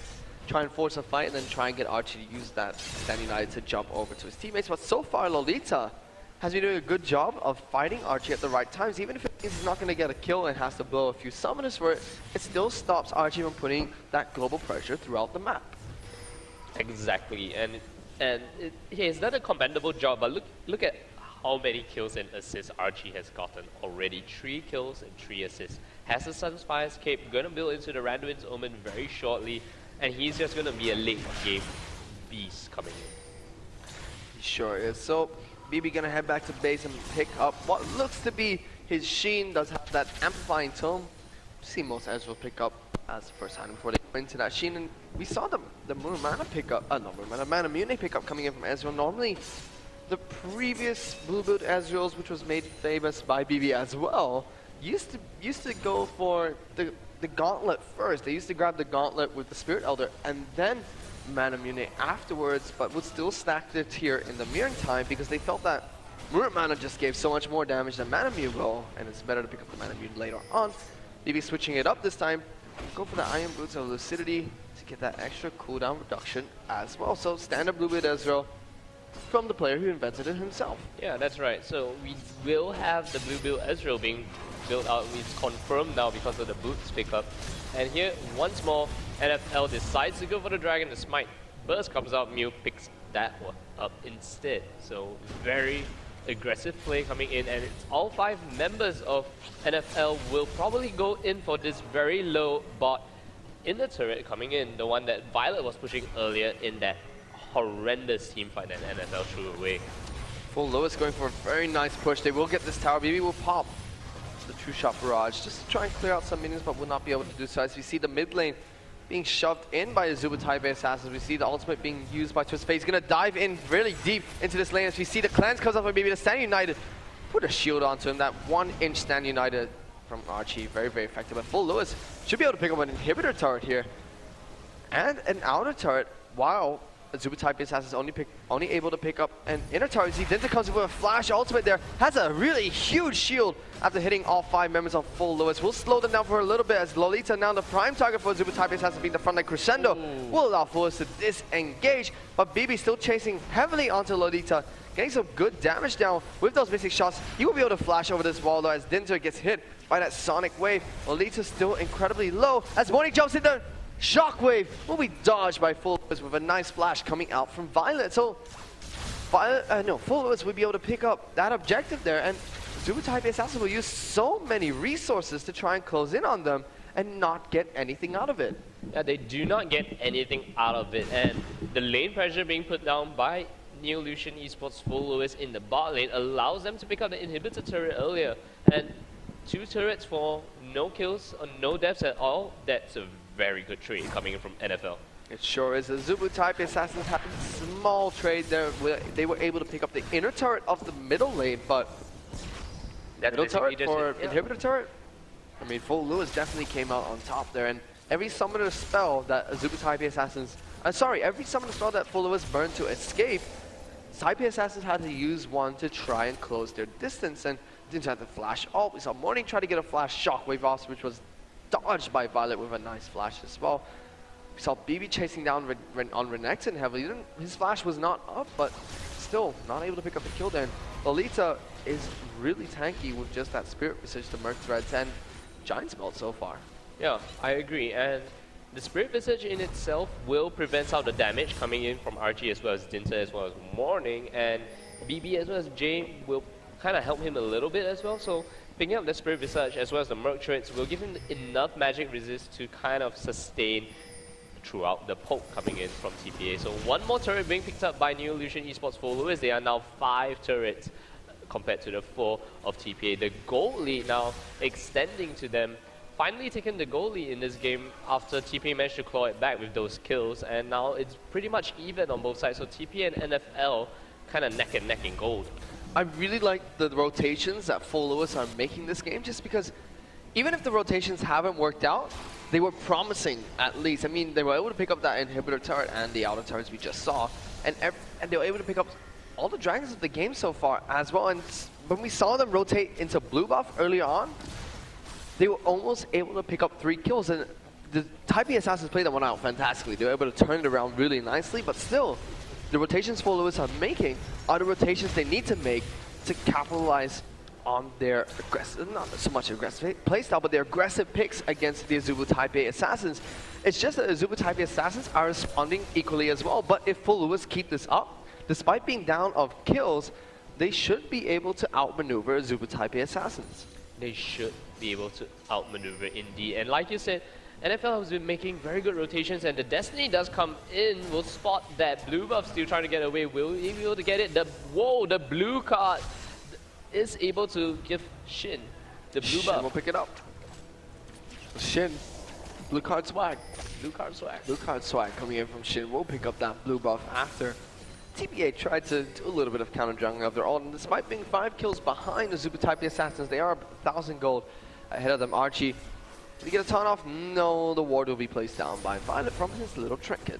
[SPEAKER 1] try and force a fight, and then try and get Archie to use that Stand United to jump over to his teammates. But so far, Lolita has been doing a good job of fighting Archie at the right times. Even if it means he's not going to get a kill and has to blow a few summoners for it, it still stops Archie from putting that global pressure throughout the map.
[SPEAKER 2] Exactly, and he has done a commendable job, but look at how many kills and assists Archie has gotten already. 3 kills and 3 assists. Has the Sunspire's Cape, gonna build into the Randuin's Omen very shortly, and he's just gonna be a late game beast coming in.
[SPEAKER 1] He sure is. So BB gonna head back to base and pick up what looks to be his Sheen. Does have that amplifying tome. See most Ezreal pick up as the first item before they go into that Sheen, and we saw the Mana pick up, Mana Mune pick up coming in from Ezreal. Normally, the previous blue build Ezreals, which was made famous by BB as well, used to go for the Gauntlet first. They used to grab the Gauntlet with the Spirit Elder and then Mana Mune afterwards, but would still stack their tier in the mirroring time because they felt that Murat Mana just gave so much more damage than Mana Mune will, and it's better to pick up the Mana Mune later on. BB switching it up this time, go for the Iron Boots of Lucidity to get that extra cooldown reduction as well. So standard blue build Ezreal from the player who invented it himself.
[SPEAKER 2] Yeah, that's right. So we will have the blue build Ezreal being built out. It's confirmed now because of the boots pickup. And here, once more, NFL decides to go for the Dragon. The Smite burst comes out, Mew picks that one up instead. So very aggressive play coming in, and it's all 5 members of NFL will probably go in for this very low bot in the turret coming in, the one that Violet was pushing earlier in that horrendous team fight that NFL threw away.
[SPEAKER 1] Full Lois going for a very nice push. They will get this tower. BB will pop the True Shot Barrage just to try and clear out some minions, but will not be able to do so. As we see the mid lane being shoved in by Azubu Taipei Assassins. We see the ultimate being used by Twistface. He's going to dive in really deep into this lane. As we see the cleanse comes up from BB. The Stand United put a shield onto him. That 1-inch Stand United from Archie. Very, very effective. But Full Lewis should be able to pick up an inhibitor turret here. And an outer turret, while Azubu Taipei Assassin is only able to pick up an inner turret. See, Dinter comes in with a flash ultimate there. Has a really huge shield after hitting all 5 members of Full Lewis. We'll slow them down for a little bit as Lolita, now the prime target for Azubu Taipei Assassin, being the frontline crescendo, will allow Full Lewis to disengage. But BB still chasing heavily onto Lolita, getting some good damage down with those basic shots. He will be able to flash over this wall though as Dinter gets hit by that sonic wave. Lolita still incredibly low as Morning jumps in there. Shockwave will be dodged by Full Lewis with a nice flash coming out from Violet. So Full Lewis will be able to pick up that objective there, and Azubu Taipei Assassin will use so many resources to try and close in on them and not get anything out of it.
[SPEAKER 2] Yeah, they do not get anything out of it, and the lane pressure being put down by Neolution Esports Full Lewis in the bot lane allows them to pick up the inhibitor turret earlier, and 2 turrets for no kills or no deaths at all. That's a very good trade coming in from NFL.
[SPEAKER 1] It sure is. Azubu Taipei Assassins had a small trade there. They were able to pick up the inner turret of the middle lane, but that middle turret for inhibitor turret? I mean, Full Lewis definitely came out on top there, and every summoner spell that Azubu Taipei Assassins, every summoner spell that Full Lewis burned to escape, Taipei Assassins had to use one to try and close their distance, and didn't have to flash ult. We saw Morning try to get a flash shockwave off, which was dodged by Violet with a nice flash as well. We saw BB chasing down on Renekton heavily. His flash was not up, but still not able to pick up the kill there. And Lolita is really tanky with just that Spirit Visage, the Merc Threads, and Giant's Belt so far.
[SPEAKER 2] Yeah, I agree. And the Spirit Visage in itself will prevent out the damage coming in from RG as well as Dinter as well as Morning. And BB as well as Jay will kind of help him a little bit as well. So picking up the Spirit Visage as well as the Merc Threads will give him enough magic resist to kind of sustain throughout the poke coming in from TPA. So one more turret being picked up by Neolution Esports followers. They are now 5 turrets compared to the 4 of TPA. The goal lead now extending to them. Finally taken the goal lead in this game after TPA managed to claw it back with those kills. And now it's pretty much even on both sides. So TPA and NFL kind of neck and neck in gold.
[SPEAKER 1] I really like the rotations that followers are making this game, just because even if the rotations haven't worked out, they were promising at least. I mean, they were able to pick up that inhibitor turret and the outer turrets we just saw, and they were able to pick up all the dragons of the game so far as well. And when we saw them rotate into blue buff earlier on, they were almost able to pick up 3 kills, and the Taipei Assassins played that one out fantastically. They were able to turn it around really nicely, but still, the rotations followers are making are the rotations they need to make to capitalize on their aggressive, not so much aggressive playstyle, but their aggressive picks against the Azubu Taipei Assassins. It's just that Azubu Taipei Assassins are responding equally as well, but if Full Lewis keep this up, despite being down of kills, they should be able to outmaneuver Azubu Taipei Assassins.
[SPEAKER 2] They should be able to outmaneuver indeed. And like you said, NFL has been making very good rotations, and the Destiny does come in. We'll spot that blue buff still trying to get away. Will he be able to get it? The blue card is able to give Shin the blue buff.
[SPEAKER 1] Shin will pick it up. Shin, blue card swag.
[SPEAKER 2] Blue card swag.
[SPEAKER 1] Blue card swag coming in from Shin. Will pick up that blue buff after TPA tried to do a little bit of counter jungling of their own. And despite being 5 kills behind the Azubu Taipei Assassins, they are 1,000 gold ahead of them. Archie, did he get a taunt off? No, the ward will be placed down by Violet from his little trinket.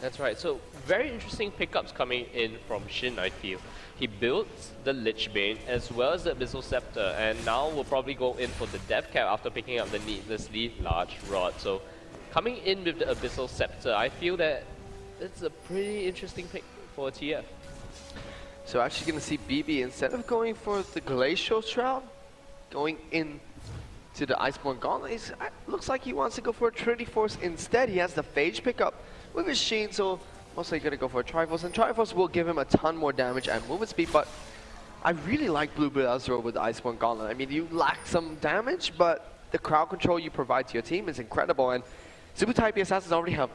[SPEAKER 2] That's right. So very interesting pickups coming in from Shin, I feel. He built the Lich Bane as well as the Abyssal Scepter, and now will probably go in for the Death Cap after picking up the needlessly large rod. So coming in with the Abyssal Scepter, I feel that it's a pretty interesting pick for TF.
[SPEAKER 1] So actually going to see BB, instead of going for the Glacial Shroud, going in to the Iceborne Gauntlet, it looks like he wants to go for a Trinity Force instead. He has the Phage pickup with his Sheen, so mostly going to go for a Triforce, and Triforce will give him a ton more damage and movement speed, but I really like Blue Azure with the Iceborne Gauntlet. I mean, you lack some damage, but the crowd control you provide to your team is incredible, and Azubu Taipei Assassins already have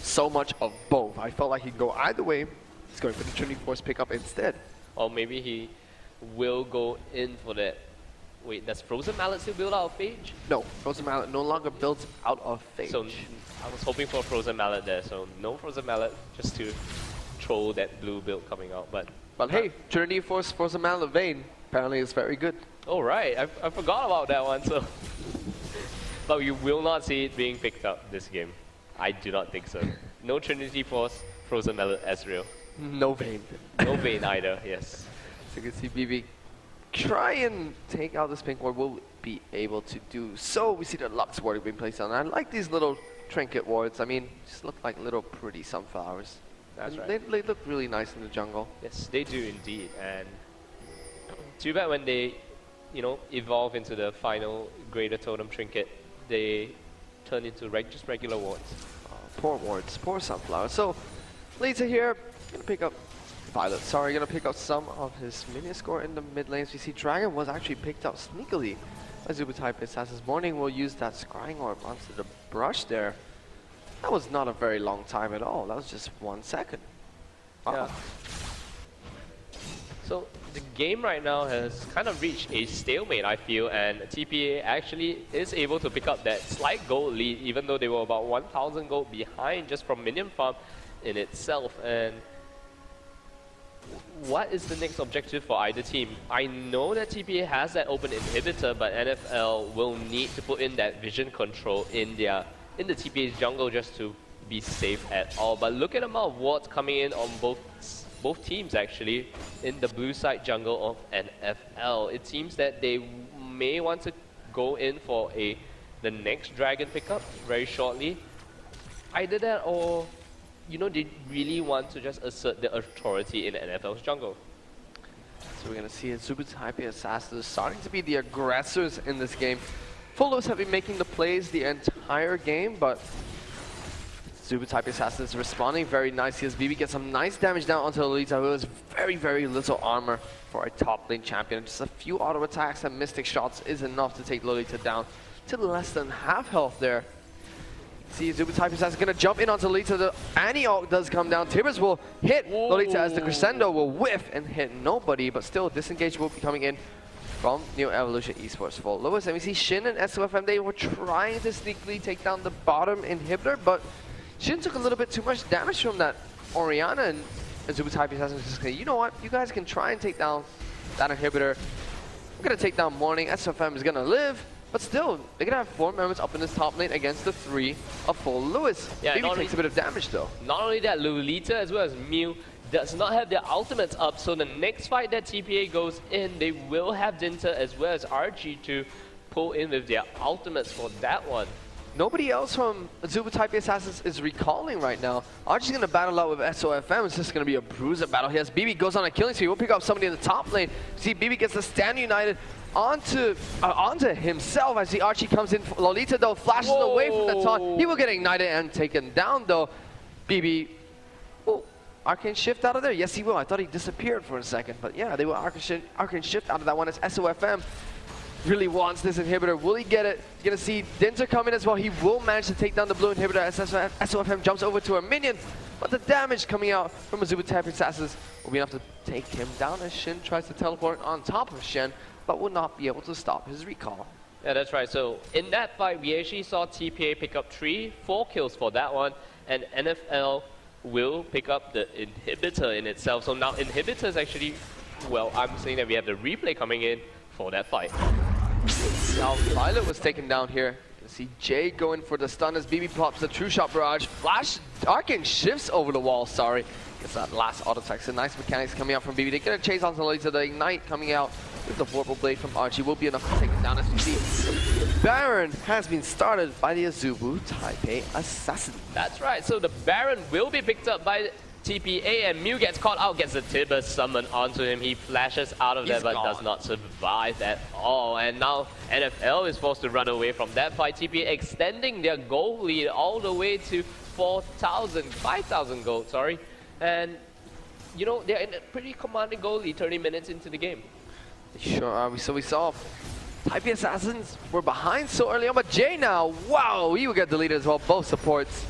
[SPEAKER 1] so much of both. I felt like he could go either way. He's going for the Trinity Force pickup instead.
[SPEAKER 2] Or maybe he will go in for that. Wait, does Frozen Mallet still build out of Phage?
[SPEAKER 1] No, Frozen Mallet no longer builds out of Phage.
[SPEAKER 2] So I was hoping for a Frozen Mallet there, so no Frozen Mallet, just to troll that blue build coming out. But
[SPEAKER 1] hey, Trinity Force Frozen Mallet Vayne apparently is very good.
[SPEAKER 2] Oh right, I forgot about that one. So, but you will not see it being picked up this game. I do not think so. No Trinity Force Frozen Mallet Ezreal.
[SPEAKER 1] No Vayne.
[SPEAKER 2] No Vayne either. Yes.
[SPEAKER 1] So you can see BB try and take out this pink ward. Will be able to do so. We see the Lux ward being placed on. I like these little trinket wards. I mean, just look like little pretty sunflowers.
[SPEAKER 2] That's
[SPEAKER 1] and
[SPEAKER 2] right.
[SPEAKER 1] They look really nice in the jungle.
[SPEAKER 2] Yes, they do indeed. And too bad when they, evolve into the final greater totem trinket, they turn into just regular wards.
[SPEAKER 1] Poor wards, poor sunflowers. So Lita here gonna pick up Violet. Sorry, gonna pick up some of his minion score in the mid lanes. We see Dragon was actually picked up sneakily. Azubu Taipei Assassins Morning will use that scrying orb onto the brush there. That was not a very long time at all. That was just 1 second. Wow.
[SPEAKER 2] Yeah. So the game right now has kind of reached a stalemate, I feel, and TPA actually is able to pick up that slight gold lead, even though they were about 1,000 gold behind just from minion farm in itself. And what is the next objective for either team? I know that TPA has that open inhibitor, but NFL will need to put in that vision control in the TPA's jungle just to be safe at all. But look at the amount of wards coming in on both teams actually in the blue side jungle of NFL. It seems that they may want to go in for the next dragon pickup very shortly. Either that or, you know, they really want to just assert their authority in the NFL's jungle.
[SPEAKER 1] So we're going to see Azubu Taipei Assassins starting to be the aggressors in this game. Full have been making the plays the entire game, but Azubu Taipei Assassins responding very nicely as BB gets some nice damage down onto Lolita, who has very, very little armor for a top lane champion. Just a few auto attacks and mystic shots is enough to take Lolita down to less than half health there. See, Azubu Taipei Assassins going to jump in onto Lolita. The anti-ult does come down. Tibbers will hit Lolita as the crescendo will whiff and hit nobody, but still disengage will be coming in from Neolution Esports Full Lewis. And we see Shin and SOFM, they were trying to sneakily take down the bottom inhibitor, but Shin took a little bit too much damage from that Orianna, and Azubu Taipei Assassins just say, you know what, you guys can try and take down that inhibitor. I'm going to take down Morning. SOFM is going to live. But still, they're going to have 4 members up in this top lane against the 3 of Full Lewis. Yeah, Maybe takes a bit of damage though.
[SPEAKER 2] Not only that, Lolita as well as Mew does not have their ultimates up, so the next fight that TPA goes in, they will have Dinter as well as Archie to pull in with their ultimates for that one.
[SPEAKER 1] Nobody else from Azubu Taipei Assassins is recalling right now. Archie's going to battle out with SOFM. It's just going to be a bruiser battle. He has BB goes on a killing spree. We'll pick up somebody in the top lane. See, BB gets the stand united onto himself as the Archie comes in. Lolita though flashes away from the taunt. He will get ignited and taken down though. BB, oh, Arcane Shift out of there? Yes, he will. I thought he disappeared for a second, but yeah, they will Arcane Shift out of that one as SOFM really wants this inhibitor. Will he get it? You're gonna see Dinter come in as well. He will manage to take down the blue inhibitor as SOFM jumps over to a minion, but the damage coming out from Azubu Taipei Assassins will be enough to take him down as Shin tries to teleport on top of Shen, but will not be able to stop his recall.
[SPEAKER 2] Yeah, that's right. So in that fight, we actually saw TPA pick up 4 kills for that one, and NFL will pick up the inhibitor in itself. So now inhibitor is actually, well, I'm saying that we have the replay coming in for that fight.
[SPEAKER 1] Now Violet was taken down here. You see Jay going for the stun as BB pops the true shot barrage. Flash Arcane shifts over the wall, sorry. Gets that last auto attack. So nice mechanics coming out from BB. They're gonna chase onto Lolita. The ignite coming out with the Vorpal Blade from Archie will be enough to take him down. As you see, Baron has been started by the Azubu Taipei Assassin.
[SPEAKER 2] That's right. So the Baron will be picked up by TPA, and Mew gets caught out, gets the Tibbers summon onto him. He flashes out of there, but does not survive at all. And now NFL is forced to run away from that fight. TPA extending their gold lead all the way to 5,000 gold, sorry. And, you know, they're in a pretty commanding goal lead 30 minutes into the game.
[SPEAKER 1] Sure are. So we saw Taipei Assassins were behind so early on, but Jay now, wow, he will get deleted as well. Both supports.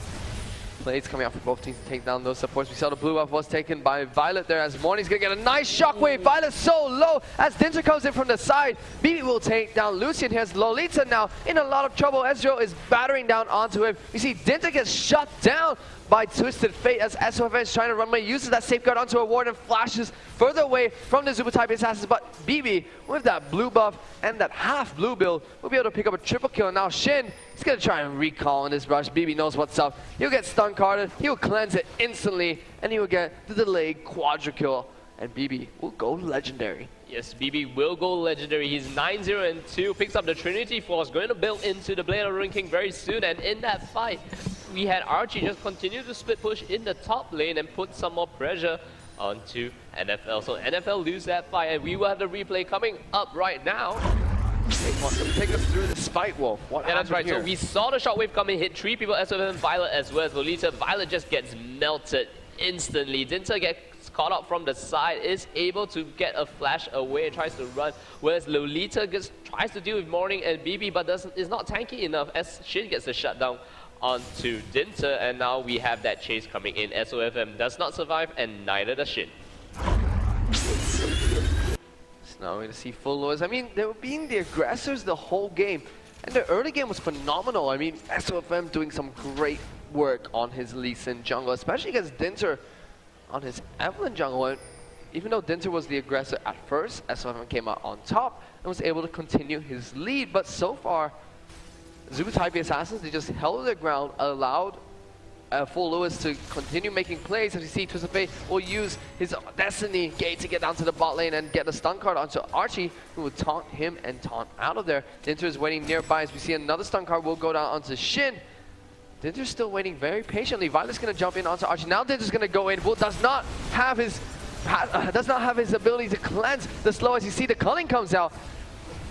[SPEAKER 1] Blades coming out for both teams to take down those supports. We saw the blue buff was taken by Violet there as Morning's gonna get a nice shockwave. Violet so low as Dinter comes in from the side. BB will take down Lucian. Here's Lolita now in a lot of trouble. Ezreal is battering down onto him. We see Dinter gets shut down by Twisted Fate as SOFM is trying to run away, uses that safeguard onto a ward and flashes further away from the Azubu Taipei Assassins. But BB, with that blue buff and that half blue build, will be able to pick up a triple kill. Now Shin is going to try and recall in this rush. BB knows what's up. He'll get stun carded, he'll cleanse it instantly, and he will get the delayed quadra kill. And BB will go legendary.
[SPEAKER 2] Yes, BB will go legendary. He's 9-0-2, picks up the Trinity Force, going to build into the Blade of the Ruined King very soon. And in that fight, we had Archie just continue to split push in the top lane and put some more pressure onto NFL. So NFL lose that fight, and we will have the replay coming up right now.
[SPEAKER 1] Take us through the spike wolf. What happened
[SPEAKER 2] that's right.
[SPEAKER 1] here?
[SPEAKER 2] So we saw the shockwave come in, hit 3 people, SOFM, Violet as well as Lolita. Violet just gets melted instantly. Dinter gets caught up from the side, is able to get a flash away and tries to run, whereas Lolita tries to deal with Morning and BB, but is not tanky enough as Shin gets the shutdown onto Dinter, and now we have that chase coming in. SOFM does not survive, and neither does Shin.
[SPEAKER 1] Now we're going to see Full Lewis. I mean, they were being the aggressors the whole game, and the early game was phenomenal. I mean, SOFM doing some great work on his Lee Sin jungle, especially against Dinter on his Evelyn jungle. And even though Dinter was the aggressor at first, SOFM came out on top and was able to continue his lead. But so far, Azubu Taipei Assassins, they just held their ground, allowed Full Lewis to continue making plays. As you see, Twisted Fate will use his Destiny Gate to get down to the bot lane and get a stun card onto Archie, who will taunt him and taunt out of there. Dinter is waiting nearby as we see another stun card will go down onto Shin. Dinter's still waiting very patiently. Violet's gonna jump in onto Archie. Now Dinter's gonna go in. Will does not have his ability to cleanse the slow. As you see, the culling comes out.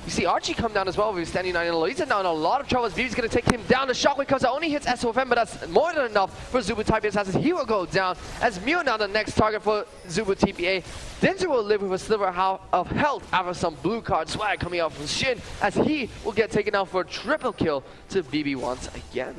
[SPEAKER 1] You see Archie come down as well with his standing 9 low. He's now in a lot of trouble as BB's going to take him down. The shockwave comes out, only hits SOFM, but that's more than enough for Azubu Taipei Assassins. He will go down as Mew now the next target for Azubu TPA. Dinter will live with a sliver of health after some blue card swag coming out from Shin, as he will get taken out for a triple kill to BB once again.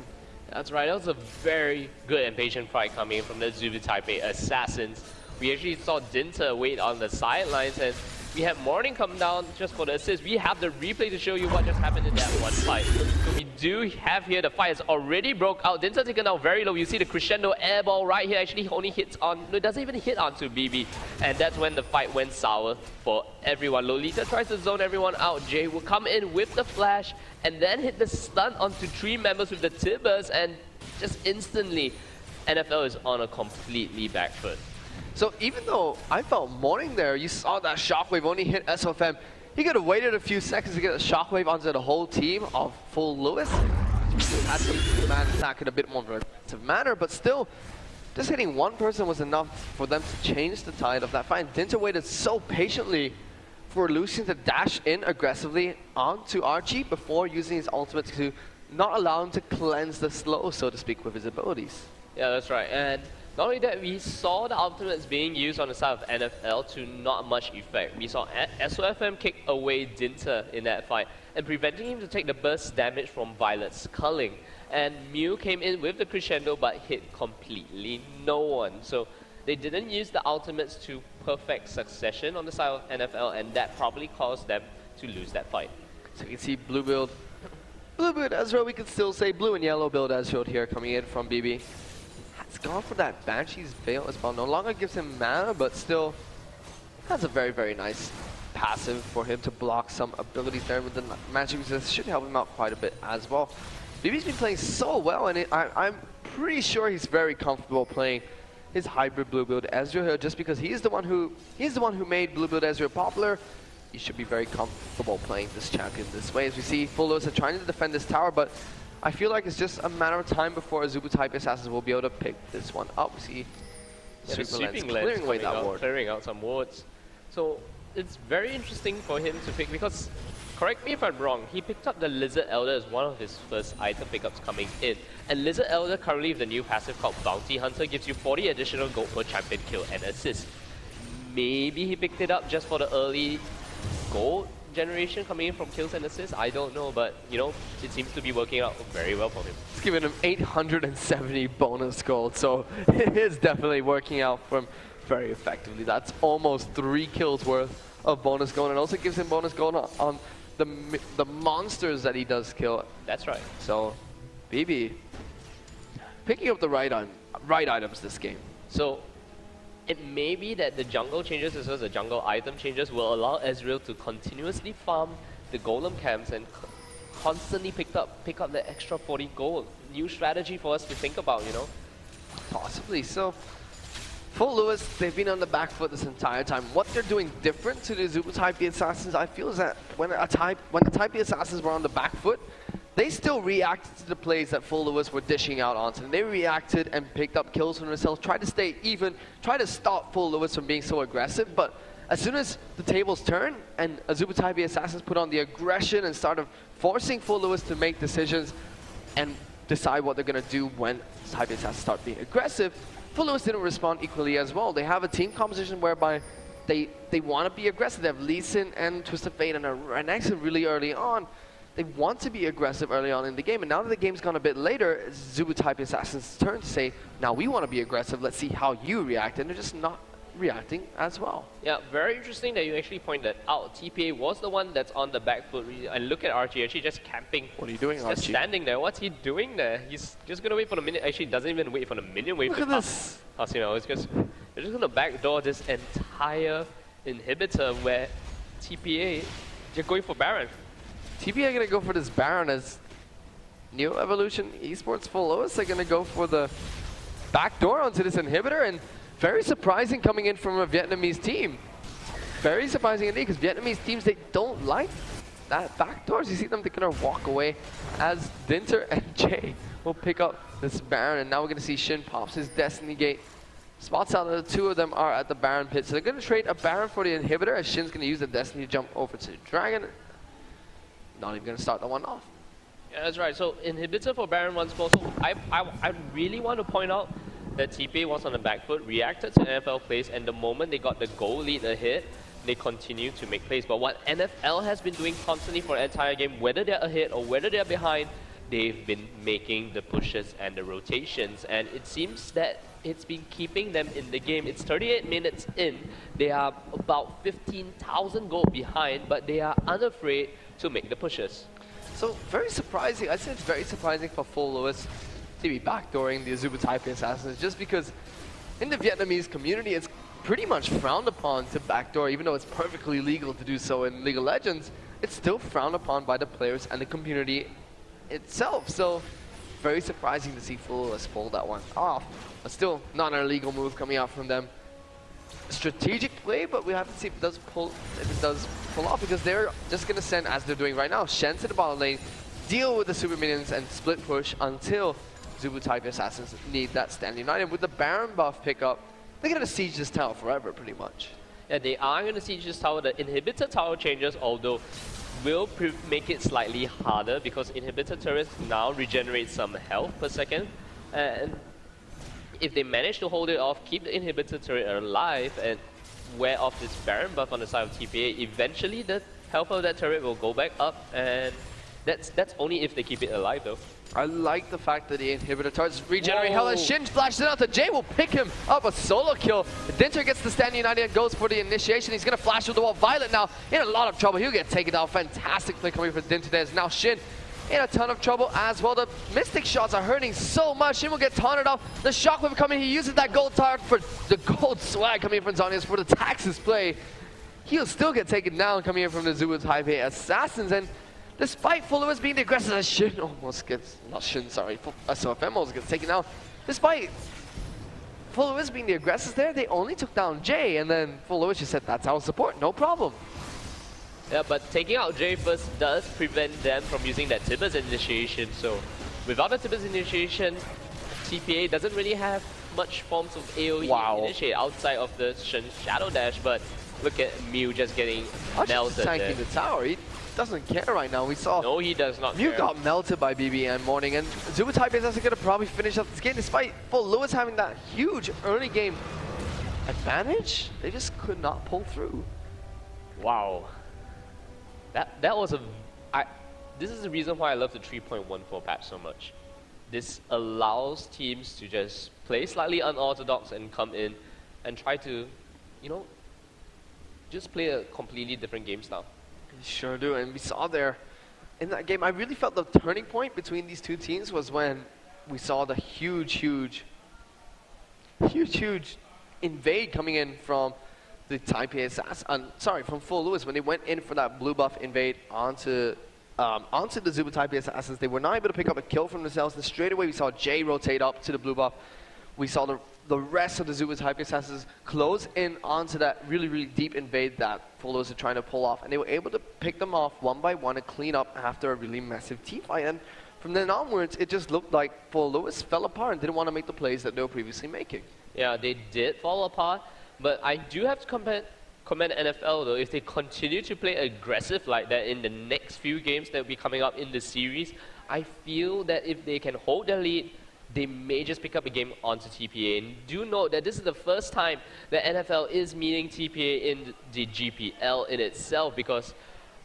[SPEAKER 2] That's right, that was a very good and patient fight coming from the Azubu Taipei Assassins. We actually saw Dinter wait on the sidelines, and we had Morning come down just for the assist. We have the replay to show you what just happened in that one fight. So we do have here the fight has already broke out. Dinter taken out very low. You see the crescendo airball right here. Actually only hits on, no, it doesn't even hit onto BB. And that's when the fight went sour for everyone. Lolita tries to zone everyone out. Jay will come in with the flash and then hit the stun onto 3 members with the Tibbers, and just instantly NFL is on a completely back foot.
[SPEAKER 1] So even though I felt Morning there, you saw that shockwave only hit SOFM. He could have waited a few seconds to get a shockwave onto the whole team of full Lewis. Had to man attack in a bit more of an aggressive manner, but still, just hitting one person was enough for them to change the tide of that fight. Dinter waited so patiently for Lucian to dash in aggressively onto Archie before using his ultimate to not allow him to cleanse the slow, so to speak, with his abilities.
[SPEAKER 2] Yeah, that's right. And not only that, we saw the ultimates being used on the side of NFL to not much effect. We saw SOFM kick away Dinter in that fight and preventing him to take the burst damage from Violet's culling. And Mew came in with the crescendo but hit completely no one. So they didn't use the ultimates to perfect succession on the side of NFL, and that probably caused them to lose that fight.
[SPEAKER 1] So you can see blue build Ezreal, we could still say blue and yellow build Ezreal here coming in from BB. Has gone for that Banshee's Veil as well. No longer gives him mana, but still has a very, very nice passive for him to block some abilities there with the magic resist. Should help him out quite a bit as well. BB's been playing so well, and I'm pretty sure he's very comfortable playing his hybrid blue build Ezreal here, just because he's the one who made blue build Ezreal popular. He should be very comfortable playing this champion this way. As we see, full Lewis are trying to defend this tower, but I feel like it's just a matter of time before Azubu Taipei Assassins will be able to pick this one up. We see
[SPEAKER 2] sweeping lens
[SPEAKER 1] clearing away that ward.
[SPEAKER 2] Clearing out some wards. So it's very interesting for him to pick, because, correct me if I'm wrong, he picked up the Lizard Elder as one of his first item pickups coming in. And Lizard Elder currently with the new passive called Bounty Hunter gives you 40 additional gold per champion kill and assist. Maybe he picked it up just for the early gold generation coming in from kills and assists. I don't know, but you know, it seems to be working out very well for him.
[SPEAKER 1] It's giving him 870 bonus gold, so it is definitely working out for him very effectively. That's almost 3 kills worth of bonus gold, and also gives him bonus gold on the monsters that he does kill.
[SPEAKER 2] That's right.
[SPEAKER 1] So BB picking up the right items this game.
[SPEAKER 2] So it may be that the jungle changes as well as the jungle item changes will allow Ezreal to continuously farm the golem camps and constantly pick up the extra 40 gold. New strategy for us to think about, you know?
[SPEAKER 1] Possibly. So full Lewis, they've been on the back foot this entire time. What they're doing different to the Azubu Taipei Assassins, I feel, is that when the Taipei Assassins were on the back foot, they still reacted to the plays that full Lewis were dishing out onto them. They reacted and picked up kills for themselves, tried to stay even, tried to stop full Lewis from being so aggressive. But as soon as the tables turn and Azubu Taipei Assassins put on the aggression and started forcing full Lewis to make decisions and decide what they're going to do when Taipei Assassins start being aggressive, full Lewis didn't respond equally as well. They have a team composition whereby they want to be aggressive. They have Lee Sin and Twisted Fate and Renekton really early on. They want to be aggressive early on in the game, and now that the game's gone a bit later, it's Azubu Taipei Assassin's turn to say, now we want to be aggressive, let's see how you react, and they're just not reacting as well.
[SPEAKER 2] Yeah, very interesting that you actually pointed out. TPA was the one that's on the back foot, and look at Archie actually just camping.
[SPEAKER 1] What are you doing, Archie?
[SPEAKER 2] Just standing there. What's he doing there? He's just going to wait for the minion. Actually, doesn't even wait for the minion wave.
[SPEAKER 1] Look at this.
[SPEAKER 2] You know, they're just going to backdoor this entire inhibitor where TPA, they're going for Baron.
[SPEAKER 1] TPA are going to go for this Baron as Neolution Esports full Lewis. They're going to go for the backdoor onto this inhibitor, and very surprising coming in from a Vietnamese team. Very surprising indeed, because Vietnamese teams, they don't like that backdoors. You see them, they're going to walk away as Dinter and Jay will pick up this Baron. And now we're going to see Shin pops his Destiny Gate. Spots out the two of them are at the Baron pit. So they're going to trade a Baron for the inhibitor as Shin's going to use the Destiny to jump over to Dragon. Not even going to start the one off.
[SPEAKER 2] Yeah, that's right. So inhibitor for Baron once more. So I really want to point out that TPA was on the back foot, reacted to NFL plays, and the moment they got the goal lead ahead, they continue to make plays. But what NFL has been doing constantly for the entire game, whether they're ahead or whether they're behind, they've been making the pushes and the rotations. And it seems that it's been keeping them in the game. It's 38 minutes in. They are about 15,000 goals behind, but they are unafraid to make the pushes.
[SPEAKER 1] So very surprising. I'd say it's very surprising for Full Lewis to be backdooring the Azubu Taipei Assassins, just because in the Vietnamese community it's pretty much frowned upon to backdoor. Even though it's perfectly legal to do so in League of Legends, it's still frowned upon by the players and the community itself. So very surprising to see Full Lewis pull that one off. But still not an illegal move coming out from them. Strategic play, but we have to see if it does pull off, because they're just going to send, as they're doing right now, Shen to the bottom lane, deal with the super minions and split push until Azubu Taipei Assassins need that stand united. With the Baron buff pickup, they're going to siege this tower forever, pretty much.
[SPEAKER 2] Yeah, they are going to siege this tower. The inhibitor tower changes, although, will make it slightly harder because inhibitor turrets now regenerate some health per second. And if they manage to hold it off, keep the inhibitor turret alive, and wear off this Baron buff on the side of TPA, eventually the health of that turret will go back up, and that's only if they keep it alive though.
[SPEAKER 1] I like the fact that the inhibitor starts regenerating health, and Shin flashes it out to Jay, will pick him up a solo kill. Dinter gets the stand united and goes for the initiation. He's going to flash with the wall. Violet now in a lot of trouble. He'll get taken down. Fantastic play coming from Dinter. There's now Shin in a ton of trouble as well. The Mystic shots are hurting so much. Shin will get taunted off. The Shockwave coming. He uses that gold tart for the gold swag coming in from Zonius for the Taxes play. He'll still get taken down coming in from the Azubu Taipei Assassins. And despite Full Lewis being the aggressor, as Shin almost gets, not Shin, sorry, SOFM almost gets taken down. Despite Full Lewis being the aggressors there, they only took down Jay, and then Full Lewis just said, that's our support, no problem.
[SPEAKER 2] Yeah, but taking out Jay first does prevent them from using that Tibbers initiation. So without the Tibbers initiation, TPA doesn't really have much forms of AoE initiate outside of the Shen Shadow Dash, but look at Mew just getting melted
[SPEAKER 1] tanking the tower. He doesn't care right now. We saw
[SPEAKER 2] no, he does not
[SPEAKER 1] Mew
[SPEAKER 2] care.
[SPEAKER 1] got melted by BBN Morning, and Azubu Taipei is actually going to probably finish up this game despite Full Lewis having that huge early game advantage. They just could not pull through.
[SPEAKER 2] Wow. That was this is the reason why I love the 3.14 patch so much. This allows teams to just play slightly unorthodox and come in and try to, you know, just play a completely different game style.
[SPEAKER 1] Sure do, and we saw there in that game, I really felt the turning point between these two teams was when we saw the huge invade coming in from the Taipei Assassin, from Full Lewis, when they went in for that blue buff invade onto the Azubu Taipei Assassins. They were not able to pick up a kill from themselves, and straight away we saw Jay rotate up to the blue buff. We saw the rest of the Azubu Taipei Assassins close in onto that really deep invade that Full Lewis are trying to pull off, and they were able to pick them off one by one and clean up after a really massive team fight. And from then onwards, it just looked like Full Lewis fell apart and didn't want to make the plays that they were previously making. Yeah,
[SPEAKER 2] they did fall apart. But I do have to commend NFL though. If they continue to play aggressive like that in the next few games that will be coming up in the series, I feel that if they can hold their lead, they may just pick up a game onto TPA. And do note that this is the first time that NFL is meeting TPA in the GPL in itself, because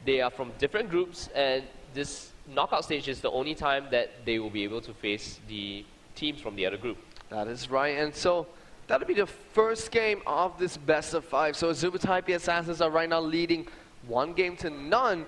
[SPEAKER 2] they are from different groups, and this knockout stage is the only time that they will be able to face the teams from the other group.
[SPEAKER 1] That is right, and so that'll be the first game of this best of 5. So Azubu Taipei Assassins are right now leading 1-0.